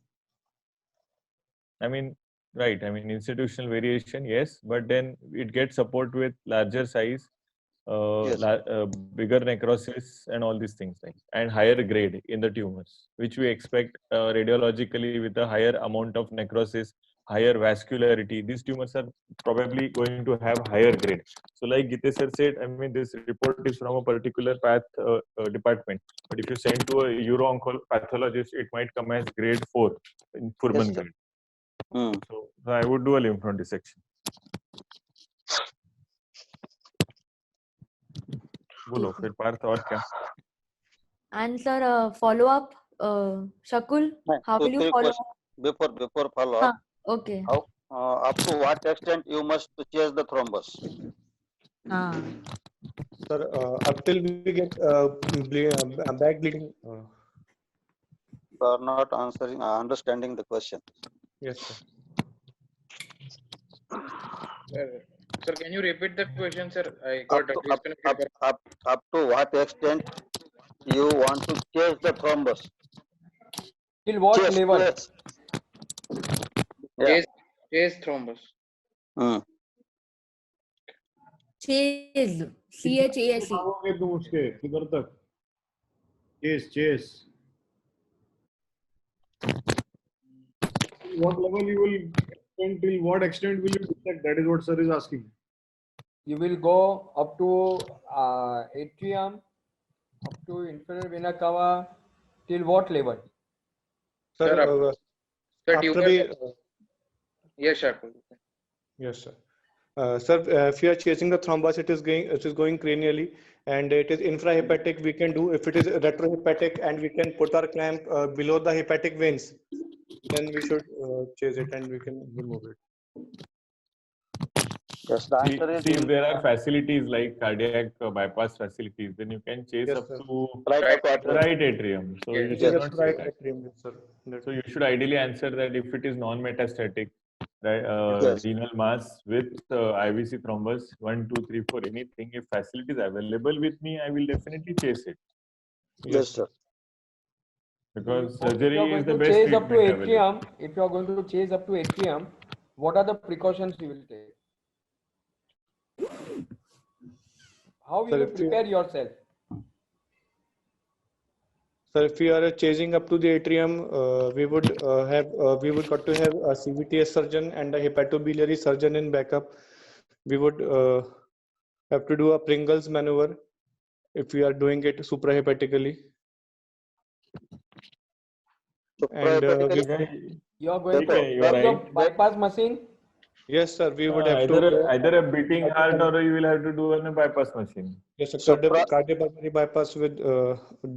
I mean, right. I mean, institutional variation, yes, but then it gets support with larger size, bigger necrosis, and all these things, like, and higher grade in the tumors, which we expect radiologically with a higher amount of necrosis, higher vascularity. These tumors are probably going to have higher grade. So, like Gite sir said, I mean, this report is from a particular path department, but if you send to a uro-onco pathologist, it might come as grade 4 in Furman grade. So I would do a lymph node dissection. बोलो फिर पार्थ और क्या?
And sir, follow up, Shakul, how will you follow up?
Before follow up.
Okay.
Up to what extent you must chase the thrombus?
Sir, up till we get back bleeding.
You are not understanding the question.
Yes, sir.
Sir, can you repeat the question, sir? I got disconnected.
Up to what extent you want to chase the thrombus?
Till what level?
Chase thrombus.
Chase. CHASE.
तुम उसके किधर तक? Chase. What level you will extend, till what extent will you detect? That is what sir is asking.
You will go up to atrium, up to inferior vena cava, till what level?
Sir,
yes, sir.
Yes, sir. Sir, if you are chasing the thrombus, it is going cranially, and it is infrahepatic. We can do, if it is retrohepatic, and we can put our clamp below the hepatic veins, then we should chase it and we can remove it.
Yes, the answer is
if there are facilities like cardiac bypass facilities, then you can chase up to right atrium. So you should not say that. So you should ideally answer that if it is non-metastatic,
Yes.
renal mass with IVC thrombus 1, 2, 3, 4, anything. If facility is available with me, I will definitely chase it
Yes, sir.
because
If you are
surgery is
going
the
to
best
chase up to
treatment available.
atrium, if you are going to chase up to atrium, what are the precautions you will take? How you
Sir,
will prepare yourself?
Sir, if we are chasing up to the atrium, we would got to have a CVTS surgeon and a hepatobiliary surgeon in backup. We would have to do a Pringles maneuver if we are doing it suprahepatically. And we
Suprahepatically,
You are going to
Okay, you are
use a
right.
bypass machine.
yes, sir, we would have to.
Either a beating heart or you will have to do on a bypass machine.
Yes, a
supra,
cardiopulmonary bypass with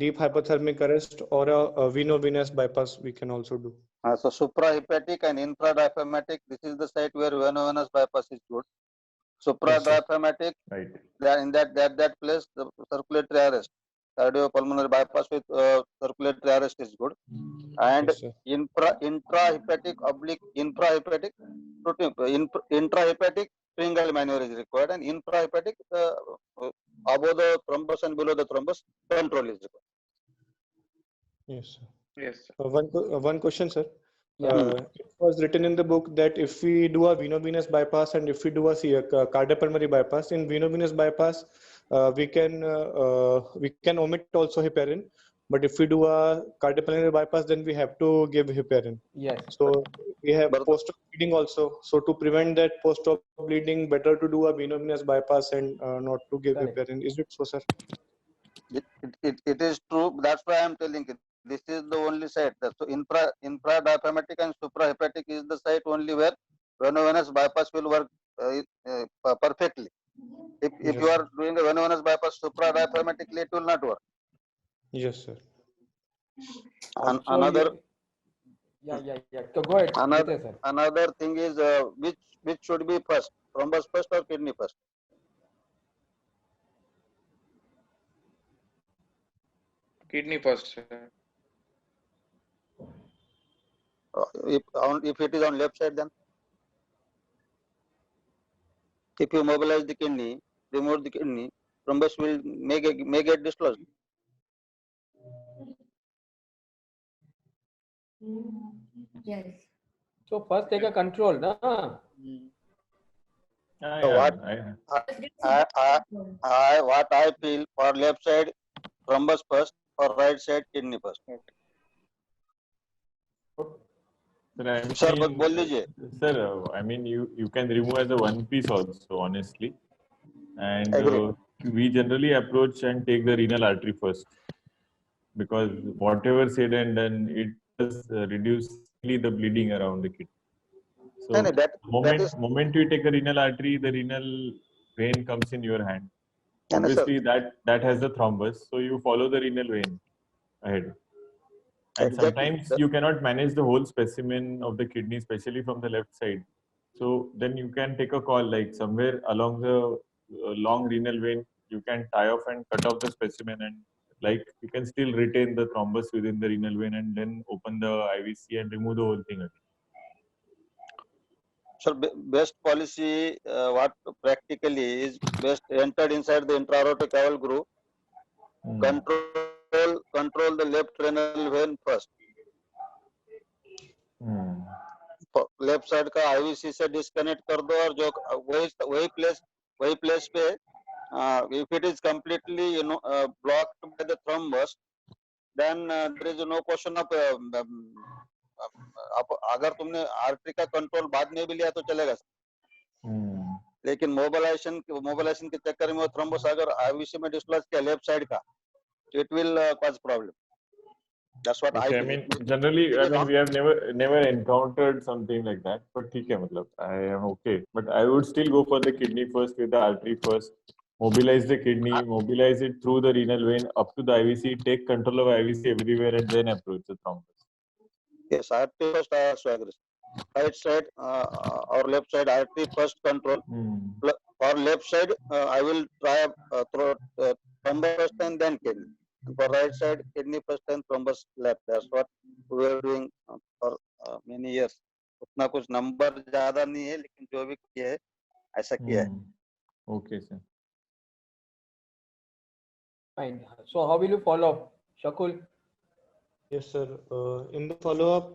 deep hypothermic arrest or a veno-venous bypass we can also do.
so suprahepatic and infradiaphragmatic. This is the site where venous bypass is good. Supradiaphragmatic,
Right.
in that place, the circulatory arrest, cardiopulmonary bypass with circulatory arrest is good. And
Yes, sir.
intrahepatic oblique infrahepatic, intrahepatic Pringle maneuver is required, and infrahepatic above the thrombus and below the thrombus control is required.
Yes, sir.
Yes, sir.
One question, sir.
Yeah.
It was written in the book that if we do a veno-venous bypass and if we do a cardiopulmonary bypass, in veno-venous bypass, we can omit also heparin. But if we do a cardiopulmonary bypass, then we have to give heparin.
Yes.
So we have
But-
post-op bleeding also. So to prevent that post-op bleeding, better to do a veno-venous bypass and not to give
Correct.
heparin. Is it so, sir?
It is true. That's why I'm telling you. This is the only site. So infradiaphragmatic and suprahepatic is the site only where venous bypass will work perfectly. If
Yes,
you are doing a venous bypass supradiaphragmatically, it will not work.
yes, sir.
And
Also,
another
yeah. So go ahead, Ritesh, sir.
another thing is which should be first, thrombus first or kidney first?
Kidney first, sir.
If it is on left side, then if you mobilize the kidney, remove the kidney, thrombus will may get dislodged.
Yes.
So first take a control, na?
So what I feel for left side thrombus first, for right side kidney first.
Sir,
बोल लीजिए.
Sir, I mean you can remove as a one piece also, honestly, and we generally approach and take the renal artery first because whatever said and done, it does reduce the bleeding around the kidney. So moment you take a renal artery, the renal vein comes in your hand. Obviously that has the thrombus, so you follow the renal vein ahead. And sometimes you cannot manage the whole specimen of the kidney, especially from the left side. So then you can take a call, like somewhere along the long renal vein, you can tie off and cut off the specimen, and like you can still retain the thrombus within the renal vein and then open the IVC and remove the whole thing again.
So best policy, what practically is best entered inside the intra-aortic valve groove. Control the left renal vein first. Left side का IVC से disconnect कर दो और जो वही place पे if it is completely blocked by the thrombus, then there is no question of अगर तुमने आर्टरी का कंट्रोल बाद में भी लिया तो चलेगा, लेकिन मोबिलाइजेशन के चक्कर में थ्रोम्बस अगर आईवीसी में डिस्लॉज किया लेफ्ट साइड का, it will cause problem. That's what I
mean. Generally, I mean, we have never encountered something like that. But I am okay. But I would still go for the kidney first with the artery first. Mobilize the kidney, mobilize it through the renal vein up to the IVC, take control of IVC everywhere, and then approach the thrombus.
Yes, artery first. I also agree. Right side or left side artery first control. For left side, I will try thrombus first and then kidney. For right side, kidney first and thrombus left. That's what we are doing for many years. उतना कुछ number ज्यादा नहीं है, लेकिन जो भी किया है ऐसा किया है.
Okay, sir.
Fine. So how will you follow up, Shakul?
Yes, sir. In the follow-up,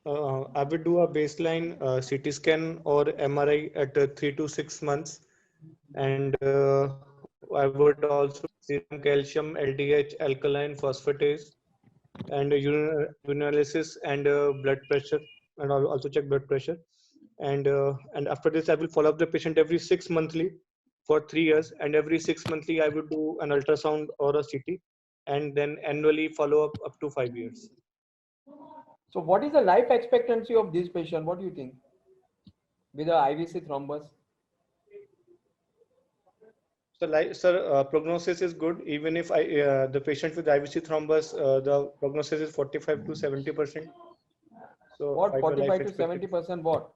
I would do a baseline CT scan or MRI at 3 to 6 months, and I would also serum calcium, LDH, alkaline phosphatase, and urinalysis and blood pressure, and I'll also check blood pressure. And after this, I will follow up the patient every 6 monthly for 3 years, and every 6 monthly I would do an ultrasound or a CT, and then annually follow up to 5 years.
So what is the life expectancy of this patient? What do you think? With the IVC thrombus?
So, sir, prognosis is good. Even if the patient with IVC thrombus, the prognosis is 45 to 70%. So,
What
5-year
45 to 70% what?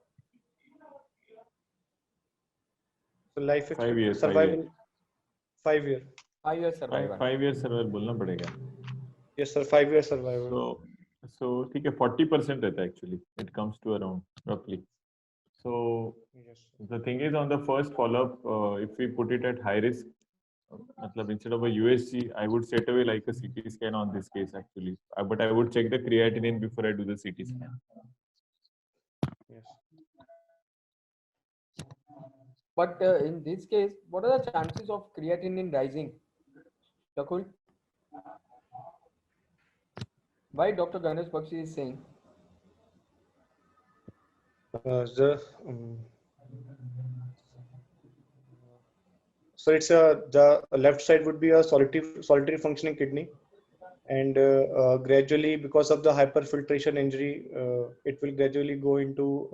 So life
5 years,
survival 5 year.
5 years survival.
5 years survival बोलना पड़ेगा.
Yes, sir. 5 year survival.
So ठीक है, 40% रहता है actually. It comes to around roughly. So
Yes.
the thing is, on the first follow-up, if we put it at high risk, मतलब instead of a USG, I would straight away like a CT scan on this case actually. But I would check the creatinine before I do the CT scan.
Yes.
But in this case, what are the chances of creatinine rising? Shakul? Why Dr. Ganesh Bakshi is saying?
So it's the left side would be a solitary functioning kidney, and gradually, because of the hyperfiltration injury, it will gradually go into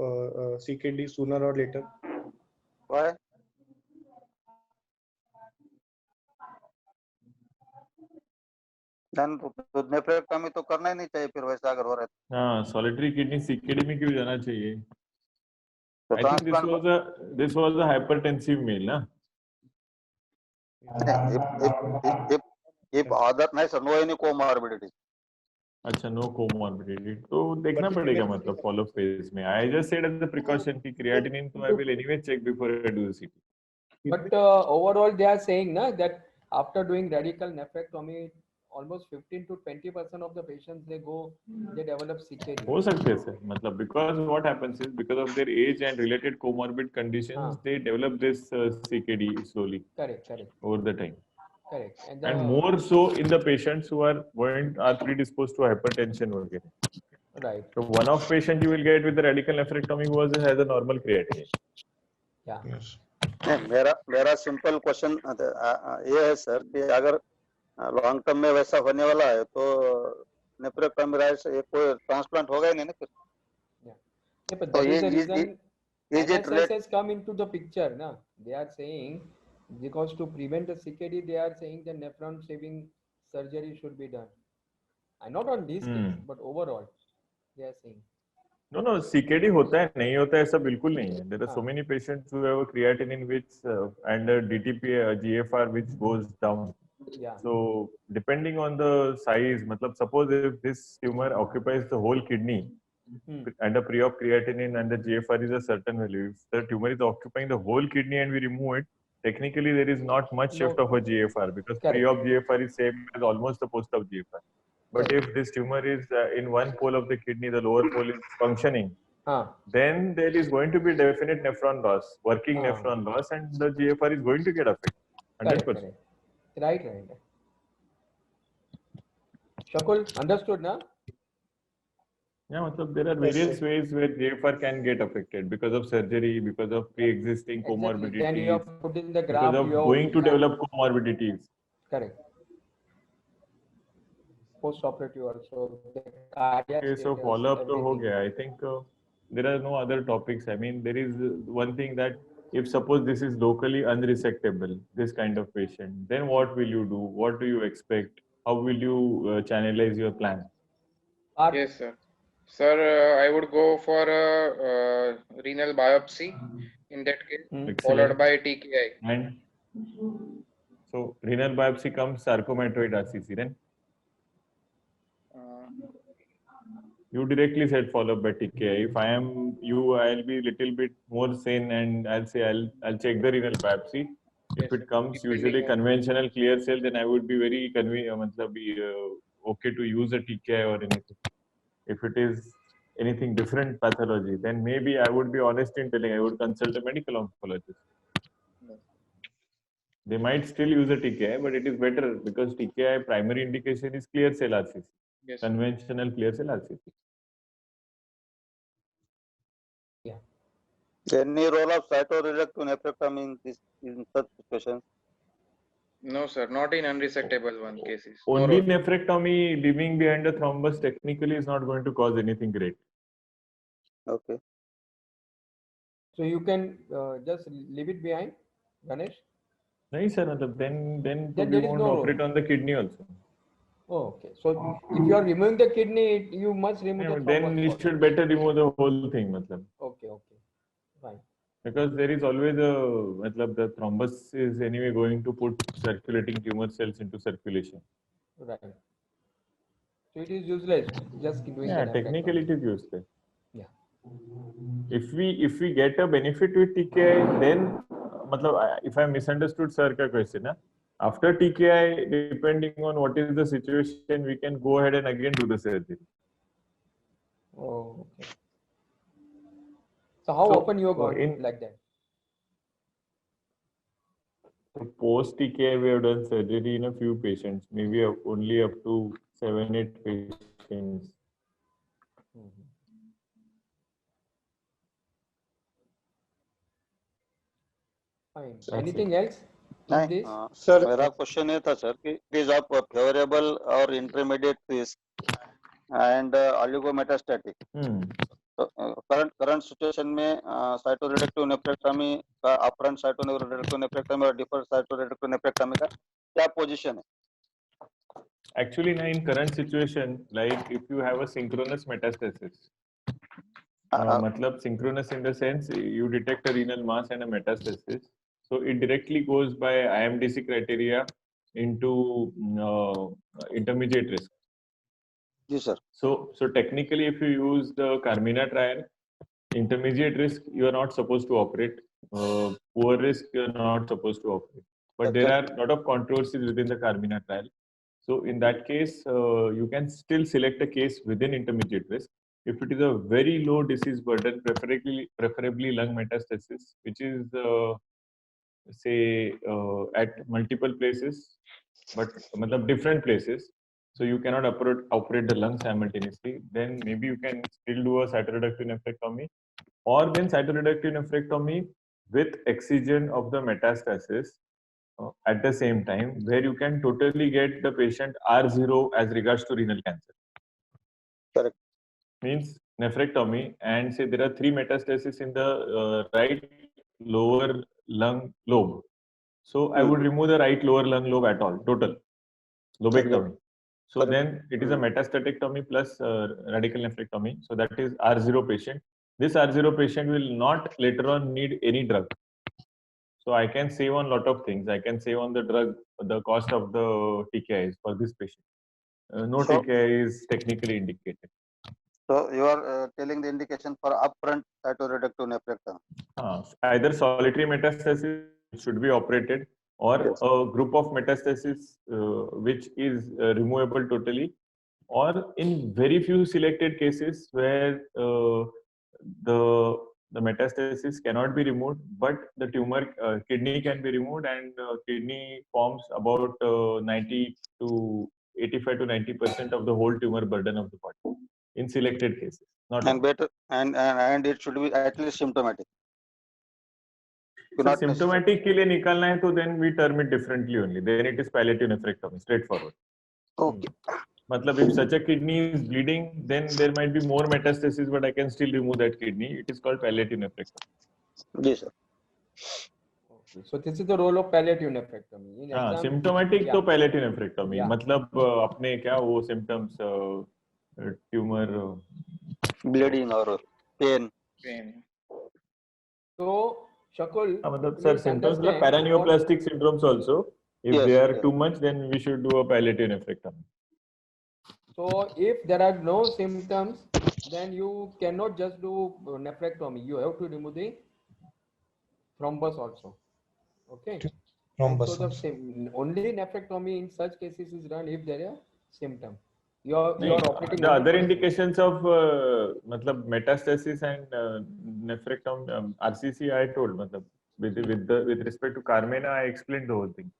CKD sooner or later.
Why? दूध nephrectomy तो करना ही नहीं चाहिए फिर वैसा अगर हो रहा है.
हाँ, solitary kidney CKD में क्यों जाना चाहिए? I think this was a hypertensive male, ना?
If other नहीं sir, no any comorbidity.
अच्छा, no comorbidity. तो देखना पड़ेगा मतलब follow phase में. I just said as a precaution कि creatinine तो I will anyway check before I do the CT.
But overall, they are saying na, that after doing radical nephrectomy, almost 15 to 20% of the patients they develop CKD.
हो सकते हैं sir, मतलब because what happens is because of their age and related comorbid conditions, they develop this CKD slowly.
Correct.
Over the time.
Correct.
And more so in the patients who are predisposed to hypertension वगैरह.
Right.
So one of patient you will get with the radical nephrectomy who has a normal creatinine.
Yeah.
Yes.
मेरा simple question ये है sir कि अगर long term में वैसा होने वाला है तो नेफ्रेक्टोमी से कोई ट्रांसप्लांट होगा ही नहीं ना फिर.
Yeah, but that is the reason NSS has come into the picture. Na? They are saying because to prevent the CKD, they are saying the nephron saving surgery should be done. And not on this case, but overall, they are saying.
No, CKD होता है नहीं होता है ऐसा बिल्कुल नहीं है. There are so many patients who have a creatinine which and a DTP GFR which goes down.
Yeah.
So depending on the size, मतलब suppose if this tumor occupies the whole kidney and the pre-op creatinine and the GFR is a certain value, if the tumor is occupying the whole kidney and we remove it, technically there is not much shift of a GFR because pre-op GFR is same as almost the post-op GFR. But if this tumor is in one pole of the kidney, the lower pole is functioning, then there is going to be definite nephron loss, working nephron loss, and the GFR is going to get affected. 100%.
Right. Shakul, understood, na?
Yeah, मतलब there are various ways where GFR can get affected because of surgery, because of pre-existing comorbidities,
then you have put in the graph,
because of going to develop comorbidities.
Correct. Post-operative also.
Okay, so follow-up to ho gaya. I think there are no other topics. I mean, there is one thing that if suppose this is locally unresectable, this kind of patient, then what will you do? What do you expect? How will you channelize your plan?
Yes, sir. Sir, I would go for a renal biopsy in that case, followed by TKI.
And so renal biopsy comes sarcomatoid RCC then? You directly said follow up by TKI. If I am you, I'll be little bit more sane and I'll say I'll check the renal biopsy. If it comes usually conventional clear cell, then I would be very okay to use a TKI or anything. If it is anything different pathology, then maybe I would be honest in telling I would consult a medical oncologist. They might still use a TKI, but it is better because TKI primary indication is clear cell RCC.
Yes.
Conventional clear cell RCC.
Any role of cytoreductive nephrectomy in such situations?
No, sir, not in unresectable one cases.
Only nephrectomy leaving behind a thrombus technically is not going to cause anything great.
Okay.
So you can just leave it behind, Ganesh?
No, sir. Then
there
we
is
won't
no
operate
role.
on the kidney also.
Oh, okay. So if you are removing the kidney, you must remove the
Then
thrombus
you
also.
should better remove the whole thing, matlab.
Okay, fine.
Because there is always the thrombus is anyway going to put circulating tumor cells into circulation.
Right. So it is useless just doing the nephrectomy.
Technically it is useless.
Yeah.
If we get a benefit with TKI, then if I misunderstood sir ka question, after TKI, depending on what is the situation, we can go ahead and again do the surgery.
Oh, okay. So how often you are going like that?
Post TKI, we have done surgery in a few patients, maybe only up to 7-8 patients.
Fine. Anything else? This?
Sir, मेरा question ये था sir कि it is of favorable or intermediate risk and oligometastatic. So, current situation में cytoreductive nephrectomy का upfront cytoreductive nephrectomy और deferred cytoreductive nephrectomy का क्या position है?
Actually, in current situation, like if you have a synchronous metastasis, synchronous in the sense you detect a renal mass and a metastasis, so it directly goes by IMDC criteria into intermediate risk.
Yes, sir.
So technically, if you use the Carmina trial, intermediate risk you are not supposed to operate. Poor risk you are not supposed to operate. But there are a lot of controversies within the Carmina trial. So in that case, you can still select a case within intermediate risk. If it is a very low disease burden, preferably lung metastasis, which is at multiple places, but different places, so you cannot operate the lung simultaneously, then maybe you can still do a cytoreductive nephrectomy, or then cytoreductive nephrectomy with excision of the metastasis at the same time, where you can totally get the patient R0 as regards to renal cancer.
Correct.
Means nephrectomy, and say there are 3 metastases in the right lower lung lobe. So I would remove the right lower lung lobe at all, total lobectomy. So then it is a metastatectomy plus radical nephrectomy. So that is R0 patient. This R0 patient will not later on need any drug. So I can save on lot of things. I can save on the drug, the cost of the TKIs for this patient. No TKI is technically indicated.
So you are telling the indication for upfront cytoreductive nephrectomy.
Either solitary metastasis should be operated, or a group of metastasis which is removable totally, or in very few selected cases where the metastasis cannot be removed, but the tumor kidney can be removed, and kidney forms about 90 to 85 to 90% of the whole tumor burden of the body in selected cases. Not
and better, and it should be at least symptomatic.
So symptomatic के लिए निकालना है तो then we term it differently only. Then it is palliative nephrectomy, straightforward.
Okay.
Matlab, if such a kidney is bleeding, then there might be more metastasis, but I can still remove that kidney. It is called palliative nephrectomy.
Yes, sir.
Okay. So this is the role of palliative nephrectomy.
हाँ, symptomatic तो palliative nephrectomy. मतलब अपने क्या वो symptoms tumor
bleeding or pain.
So Shakul,
sir, symptoms like paraneoplastic syndromes also. If they are too much, then we should do a palliative nephrectomy.
So if there are no symptoms, then you cannot just do nephrectomy. You have to remove the thrombus also. Okay. And so the only nephrectomy in such cases is done if there are symptom. You are operating
the
only
other
for the
indications of matlab metastasis and nephrectomy RCC I told matlab with respect to Carmena I explained the whole thing.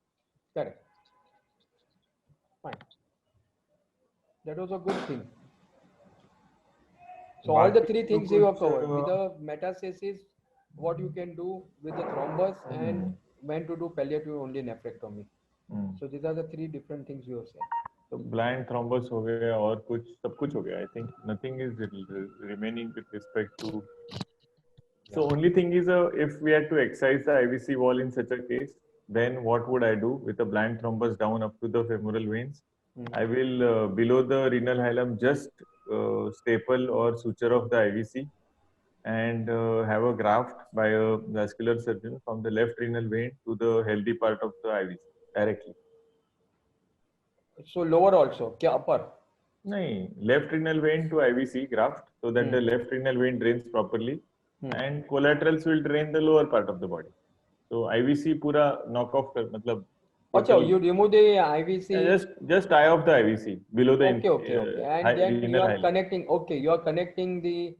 Correct. Fine. That was a good thing. So all the three things you have covered. With the metastasis, what you can do with the thrombus and when to do palliative only nephrectomy. So these are the three different things you have said.
So blind thrombus हो गया और कुछ सब कुछ हो गया. I think nothing is remaining with respect to. So only thing is if we had to excise the IVC wall in such a case, then what would I do with a blind thrombus down up to the femoral veins? I will below the renal hilum just staple or suture of the IVC and have a graft by a vascular surgeon from the left renal vein to the healthy part of the IVC directly.
So lower also, क्या upper?
No, left renal vein to IVC graft so that the left renal vein drains properly and collaterals will drain the lower part of the body. So IVC पूरा knock off कर मतलब.
अच्छा, you remove the IVC.
Just tie off the IVC below the.
Okay. And then you are connecting. Okay, you are connecting the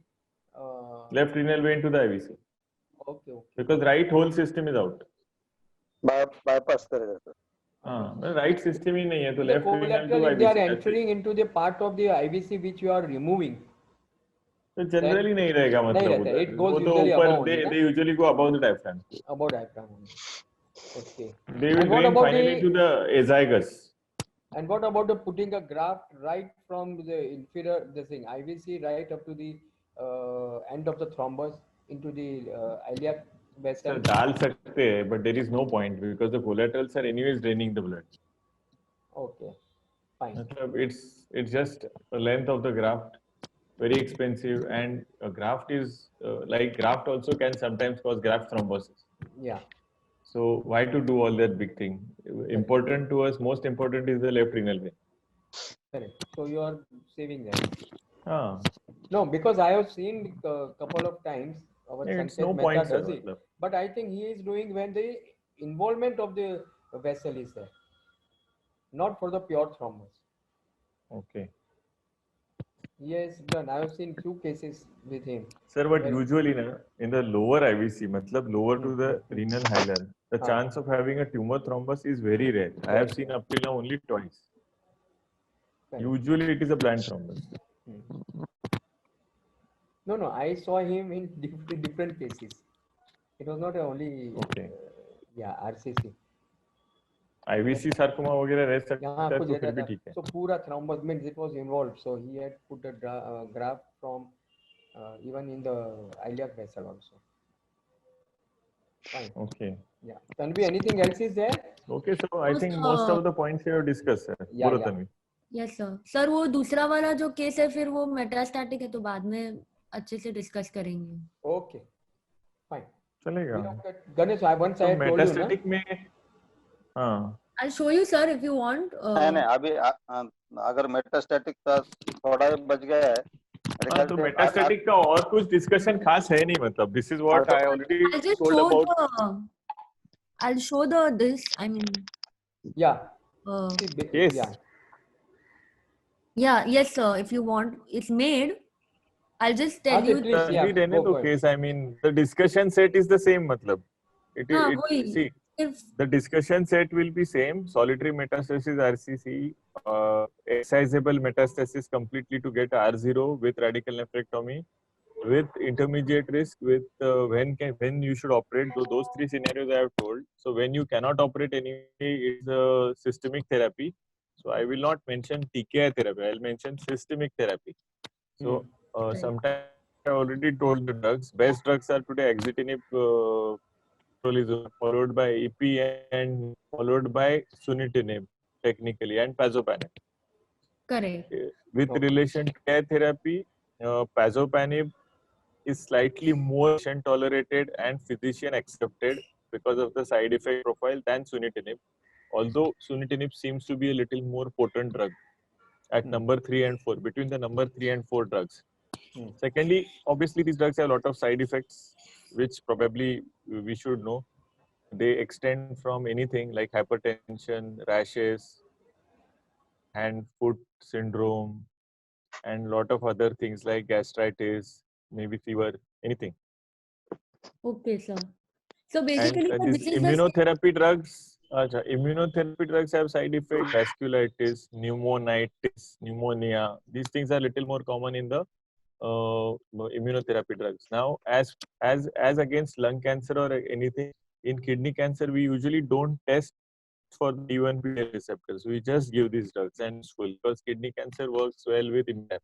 left renal vein to the IVC.
Okay.
Because right whole system is out.
bypass करेगा sir.
Right system ही नहीं है तो
the
left renal to
collateral,
IVC.
they are entering into the part of the IVC which you are removing.
तो generally नहीं रहेगा मतलब.
It goes
वो तो
usually
ऊपर
above.
They usually go above the diaphragm.
Above diaphragm. Okay.
They will drain finally to the azygos.
And what about the putting a graft right from the inferior, the thing IVC right up to the end of the thrombus into the iliac vessel?
Sir, डाल सकते हैं, but there is no point because the collaterals are anyways draining the blood.
Okay, fine.
It's just the length of the graft, very expensive, and a graft is like graft also can sometimes cause graft thrombosis.
Yeah.
So why to do all that big thing? Important to us, most important is the left renal vein.
Correct. So you are saving that.
Ah.
No, because I have seen a couple of times our
It's
Sanket
no
Mehta
point,
does
sir,
it.
matlab.
But I think he is doing when the involvement of the vessel is there, not for the pure thrombus.
Okay.
Yes, done. I have seen few cases with him.
Sir, but usually in the lower IVC, matlab lower to the renal hilar, the chance of having a tumor thrombus is very rare. I have seen up till now only twice. Usually it is a blind thrombus.
No, I saw him in different cases. It was not only RCC.
IVC sarcoma वगैरह रह सकता है तो फिर भी ठीक है.
So पूरा thrombus means it was involved. So he had put a graft from even in the iliac vessel also. Fine.
Okay.
Yeah. Tanvi, anything else is there?
Okay, so I think most of the points we have discussed, sir.
Yeah.
Tanvi.
Yes, sir. Sir, वो दूसरा वाला जो case है फिर वो metastatic है तो बाद में अच्छे से डिस्कस करेंगे.
Okay. Fine.
चलेगा.
Ganesh, once I told you ना.
Metastatic में हाँ.
I'll show you, sir, if you want.
नहीं अभी अगर मेटास्टैटिक का थोड़ा बच गया है.
तो मेटास्टैटिक का और कुछ डिस्कशन खास है नहीं मतलब. This is what I already told about.
I'll show this. I mean.
Yeah.
Yes.
Yes, sir. If you want, it's made. I'll just tell you.
Case. I mean, the discussion set is the same, matlab. See, the discussion set will be same. Solitary metastasis RCC, excisable metastasis completely to get R0 with radical nephrectomy, with intermediate risk, with when you should operate. Those three scenarios I have told. So when you cannot operate anyway, it's a systemic therapy. So I will not mention TKI therapy. I'll mention systemic therapy. So sometimes I already told the drugs. Best drugs are today axitinib, followed by EP and followed by sunitinib technically and pazopanib.
Correct.
With relation to care therapy, pazopanib is slightly more patient tolerated and physician accepted because of the side effect profile than sunitinib. Although sunitinib seems to be a little more potent drug. at number 3 and 4, between the number 3 and 4 drugs. Secondly, obviously these drugs have a lot of side effects, which probably we should know. They extend from anything like hypertension, rashes, hand-foot syndrome, and lot of other things like gastritis, maybe fever, anything.
Okay, sir. So
And
basically, sir,
these
this is the
immunotherapy drugs have side effects, vasculitis, pneumonitis, pneumonia. These things are little more common in the immunotherapy drugs. Now, as against lung cancer or anything, in kidney cancer, we usually don't test for the T1PL receptors. We just give these drugs and it's full because kidney cancer works well with immunotherapy.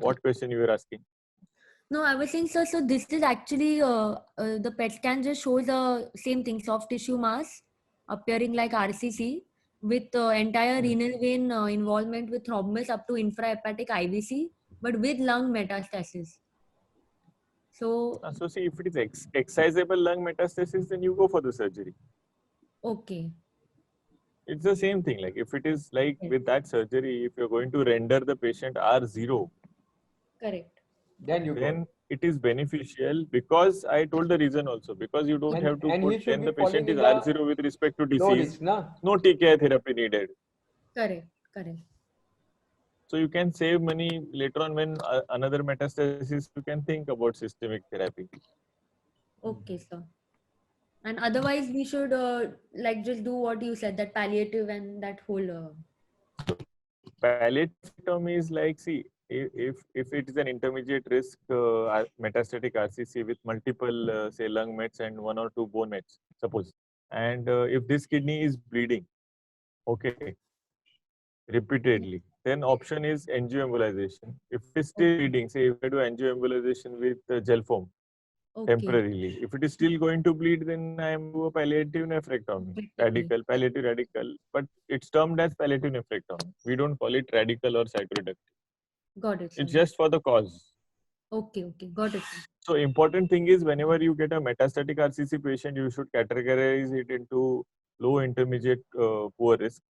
What question you were asking?
No, I was saying, sir, so this is actually the PET scan just shows the same thing, soft tissue mass appearing like RCC with entire renal vein involvement with thrombus up to infrahepatic IVC, but with lung metastasis. So,
See, if it is excisable lung metastasis, then you go for the surgery.
okay.
It's the same thing. Like if it is like with that surgery, if you're going to render the patient R0,
Correct.
Then it is beneficial because I told the reason also, because you don't have to put, then the patient is R0 with respect to disease. No TKI therapy needed.
Correct. Correct.
So you can save money later on when another metastasis, you can think about systemic therapy.
Okay, sir. And otherwise, we should like just do what you said, that palliative and that whole.
Palliative is like, see, if it is an intermediate risk metastatic RCC with multiple say lung mets and 1 or 2 bone mets, suppose, and if this kidney is bleeding, okay, repeatedly, then option is angioembolization. If it is still bleeding, say if I do angioembolization with gel foam temporarily, if it is still going to bleed, then I am do a palliative nephrectomy, palliative radical, but it's termed as palliative nephrectomy. We don't call it radical or cytoreductive.
Got it, sir.
It's just for the cause.
Okay, got it, sir.
So important thing is whenever you get a metastatic RCC patient, you should categorize it into low, intermediate, poor risk.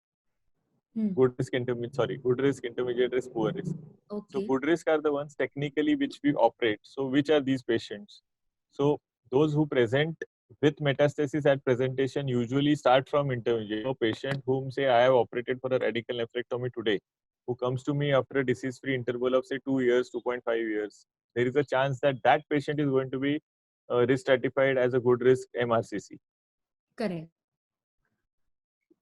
Good risk, intermediate risk, poor risk.
Okay.
So good risk are the ones technically which we operate. So which are these patients? So those who present with metastasis at presentation usually start from intermediate. So patient whom say I have operated for a radical nephrectomy today, who comes to me after a disease-free interval of say 2 years, 2.5 years, there is a chance that that patient is going to be risk stratified as a good risk MRCC.
Correct.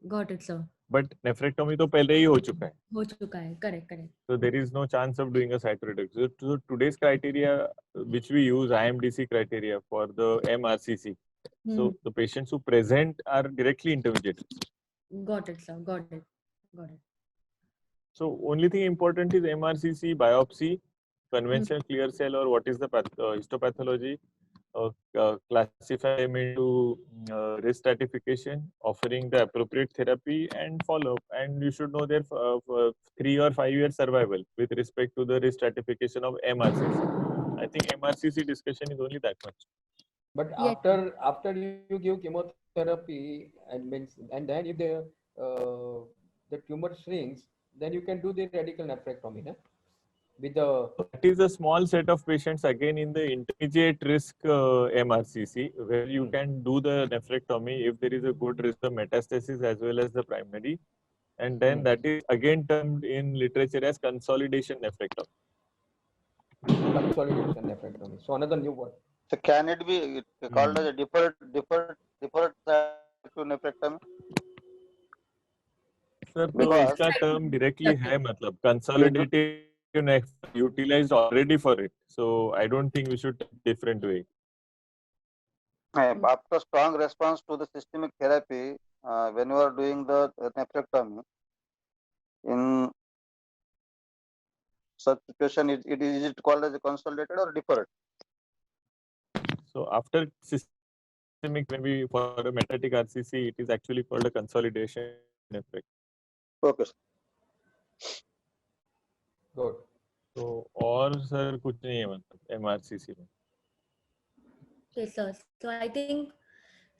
Got it, sir.
But nephrectomy तो पहले ही हो चुका है.
हो चुका है. Correct.
So there is no chance of doing a cytoreduction. So today's criteria, which we use, IMDC criteria for the MRCC. So the patients who present are directly intermediate.
Got it, sir. Got it.
So only thing important is MRCC, biopsy, conventional clear cell, or what is the histopathology, classify them into risk stratification, offering the appropriate therapy and follow-up. And you should know their 3 or 5 year survival with respect to the risk stratification of MRCC. I think MRCC discussion is only that much.
But after you give chemotherapy and then if the tumor shrinks, then you can do the radical nephrectomy, no?
That is a small set of patients again in the intermediate risk MRCC, where you can do the nephrectomy if there is a good risk of metastasis as well as the primary, and then that is again termed in literature as consolidation nephrectomy.
Consolidation nephrectomy. So another new word.
So can it be called as a deferred nephrectomy?
Sir, तो इसका term directly है, मतलब consolidated utilized already for it, so I don't think we should different way.
After strong response to the systemic therapy, when you are doing the nephrectomy, in such situation, is it called as a consolidated or deferred?
So after systemic, maybe for a metastatic RCC, it is actually called a consolidation effect.
Okay.
Good. So और sir कुछ नहीं है मतलब MRCC में.
Okay, sir. So I think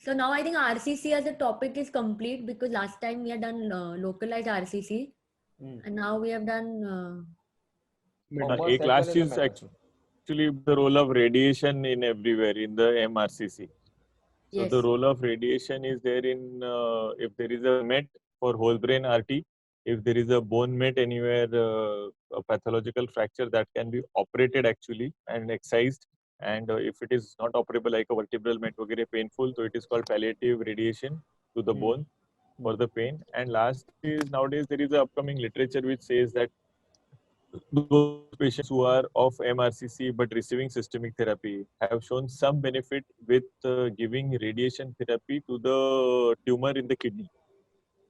now RCC as a topic is complete because last time we had done localized RCC. And now we have done
Thrombus
A
as
class
well as a
is
metastasis.
actually the role of radiation in everywhere in the MRCC. So
yes.
the role of radiation is there in if there is a met for whole brain RT, if there is a bone met anywhere, a pathological fracture that can be operated actually and excised. And if it is not operable like a vertebral met वगैरह painful, so it is called palliative radiation to the bone for the pain. And last is nowadays there is a upcoming literature which says that those patients who are of MRCC but receiving systemic therapy have shown some benefit with giving radiation therapy to the tumor in the kidney.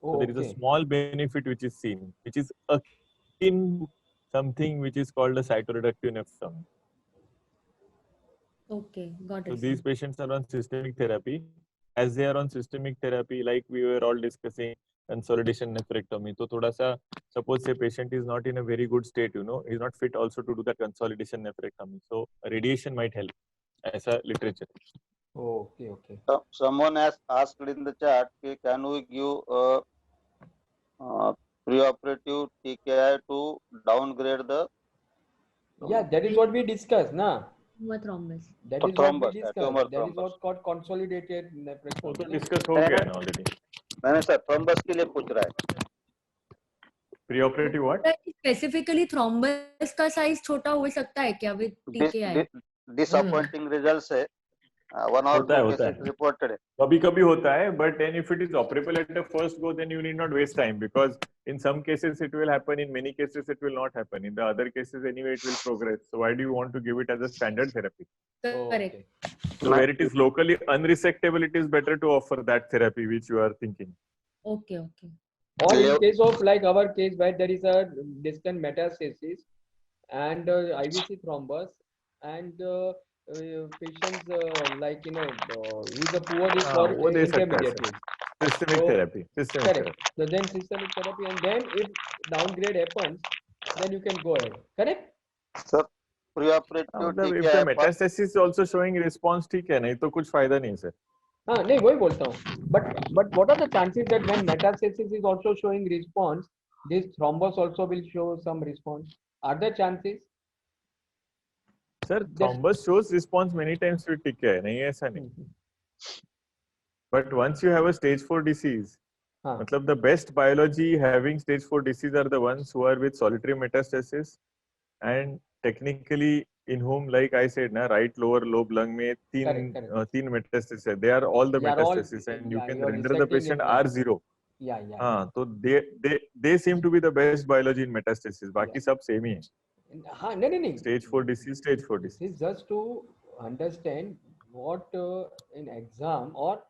So
Oh,
there is a
okay.
small benefit which is seen, which is akin to something which is called a cytoreductive nephrectomy.
Okay, got
So
it.
these patients are on systemic therapy. As they are on systemic therapy, like we were all discussing, consolidation nephrectomy. So thoda sa, suppose a patient is not in a very good state, he's not fit also to do that consolidation nephrectomy. So radiation might help. Aisa literature.
Oh, okay, okay.
Someone has asked in the chat, can we give preoperative TKI to downgrade the
Yeah, that is what we discussed, na?
Tumor thrombus.
That is what we
thrombus,
discussed.
tumor
That is
thrombus?
what called consolidated
वो
nephrectomy.
तो
na?
Discuss हो गया ना already.
नहीं sir, thrombus के लिए पूछ रहा है.
Preoperative what?
स्पेसिफिकली थ्रोम्बस का साइज छोटा हो सकता है क्या विद टीकेआई?
डिसअपॉइंटिंग रिजल्ट है. One or two cases reported.
कभी-कभी होता है, but then if it is operable at the first go, then you need not waste time because in some cases it will happen, in many cases it will not happen. In the other cases anyway it will progress. So why do you want to give it as a standard therapy?
Correct.
So where it is locally unresectable, it is better to offer that therapy which you are thinking.
Okay, okay.
Or in case of like our case where there is a distant metastasis and IVC thrombus and patients like who is a poor is for
वो दे सकता है
intermediate
sir.
risk.
Systemic
So,
therapy. Systemic
correct.
therapy.
So then systemic therapy, and then if downgrade happens, then you can go ahead. Correct?
Sir, preoperative
मतलब if the
TKI
metastasis is also showing response, ठीक है, नहीं तो कुछ फायदा नहीं sir.
हाँ नहीं वही बोलता हूँ. But what are the chances that when metastasis is also showing response, this thrombus also will show some response? Are there chances?
Sir, thrombus shows response many times with TKI, नहीं ऐसा नहीं. But once you have a stage 4 disease, मतलब the best biology having stage 4 disease are the ones who are with solitary metastasis and technically in whom, like I said, right lower lobe lung में तीन metastasis है. They are all the metastasis and you can render the patient R0. हाँ, तो they seem to be the best biology in metastasis. बाकी सब same ही है.
हाँ नहीं.
Stage 4 disease, stage 4 disease.
This is just to understand what in exam or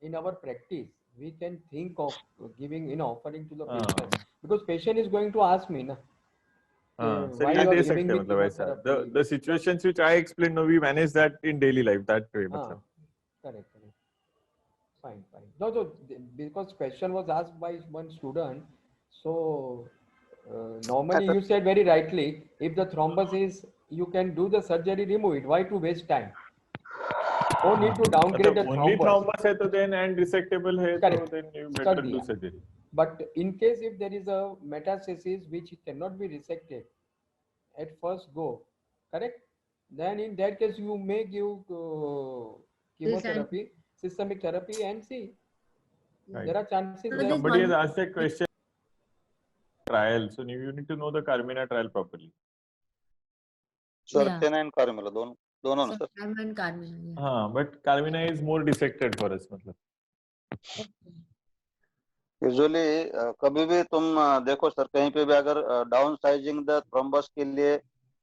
in our practice we can think of giving, offering to the patient, because patient is going to ask me, na.
Sir, ये दे सकते हैं मतलब ऐसा. The situations which I explained, no, we manage that in daily life that way. मतलब.
Correct. Fine. No, because question was asked by one student, so normally you said very rightly, if the thrombus is, you can do the surgery, remove it. Why to waste time? Don't need to downgrade the thrombus.
Only thrombus है तो then and resectable है तो then you better do surgery.
But in case if there is a metastasis which cannot be resected at first go, correct? Then in that case you may give chemotherapy, systemic therapy, and see. Right. There are chances.
Somebody has asked a question. Trial, so you need to know the Carmina trial properly.
Sarcina and Carmina, दोनों ना sir.
Sarcina and Carmina.
हाँ, but Carmina is more dissected for us मतलब.
Usually कभी भी तुम देखो sir, कहीं पे भी अगर डाउन साइजिंग द थ्रोम्बस के लिए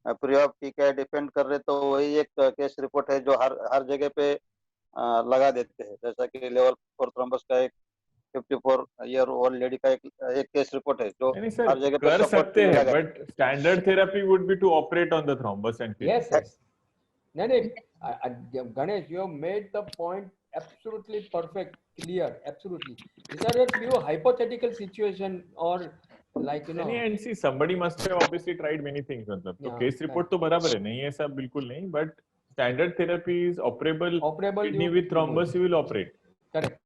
प्रीऑप टीका डिपेंड कर रहे तो वही एक केस रिपोर्ट है जो हर जगह पे लगा देते हैं. जैसा कि लेवल 4 थ्रोम्बस का एक 54 ईयर ओल्ड लेडी का एक केस रिपोर्ट है जो हर जगह पे
कर सकते हैं, but standard therapy would be to operate on the thrombus and
yes. No, Ganesh, you have made the point absolutely perfect, clear, absolutely. These are a few hypothetical situation or like
and see somebody must have obviously tried many things मतलब. तो case report तो बराबर है, नहीं ऐसा बिल्कुल नहीं, but standard therapy is operable kidney with thrombus you will operate.
Correct.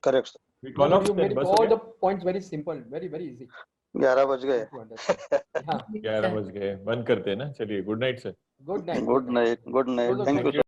Correct.
We call
No,
off
you
then,
made
बस हो
all
गया?
the points very simple, very easy
11 बज गए.
to understand. Yeah.
11 बज गए, बंद करते हैं ना. चलिए, good night sir.
Good night.
Good night. Good night.
Close the
Thank you,
session.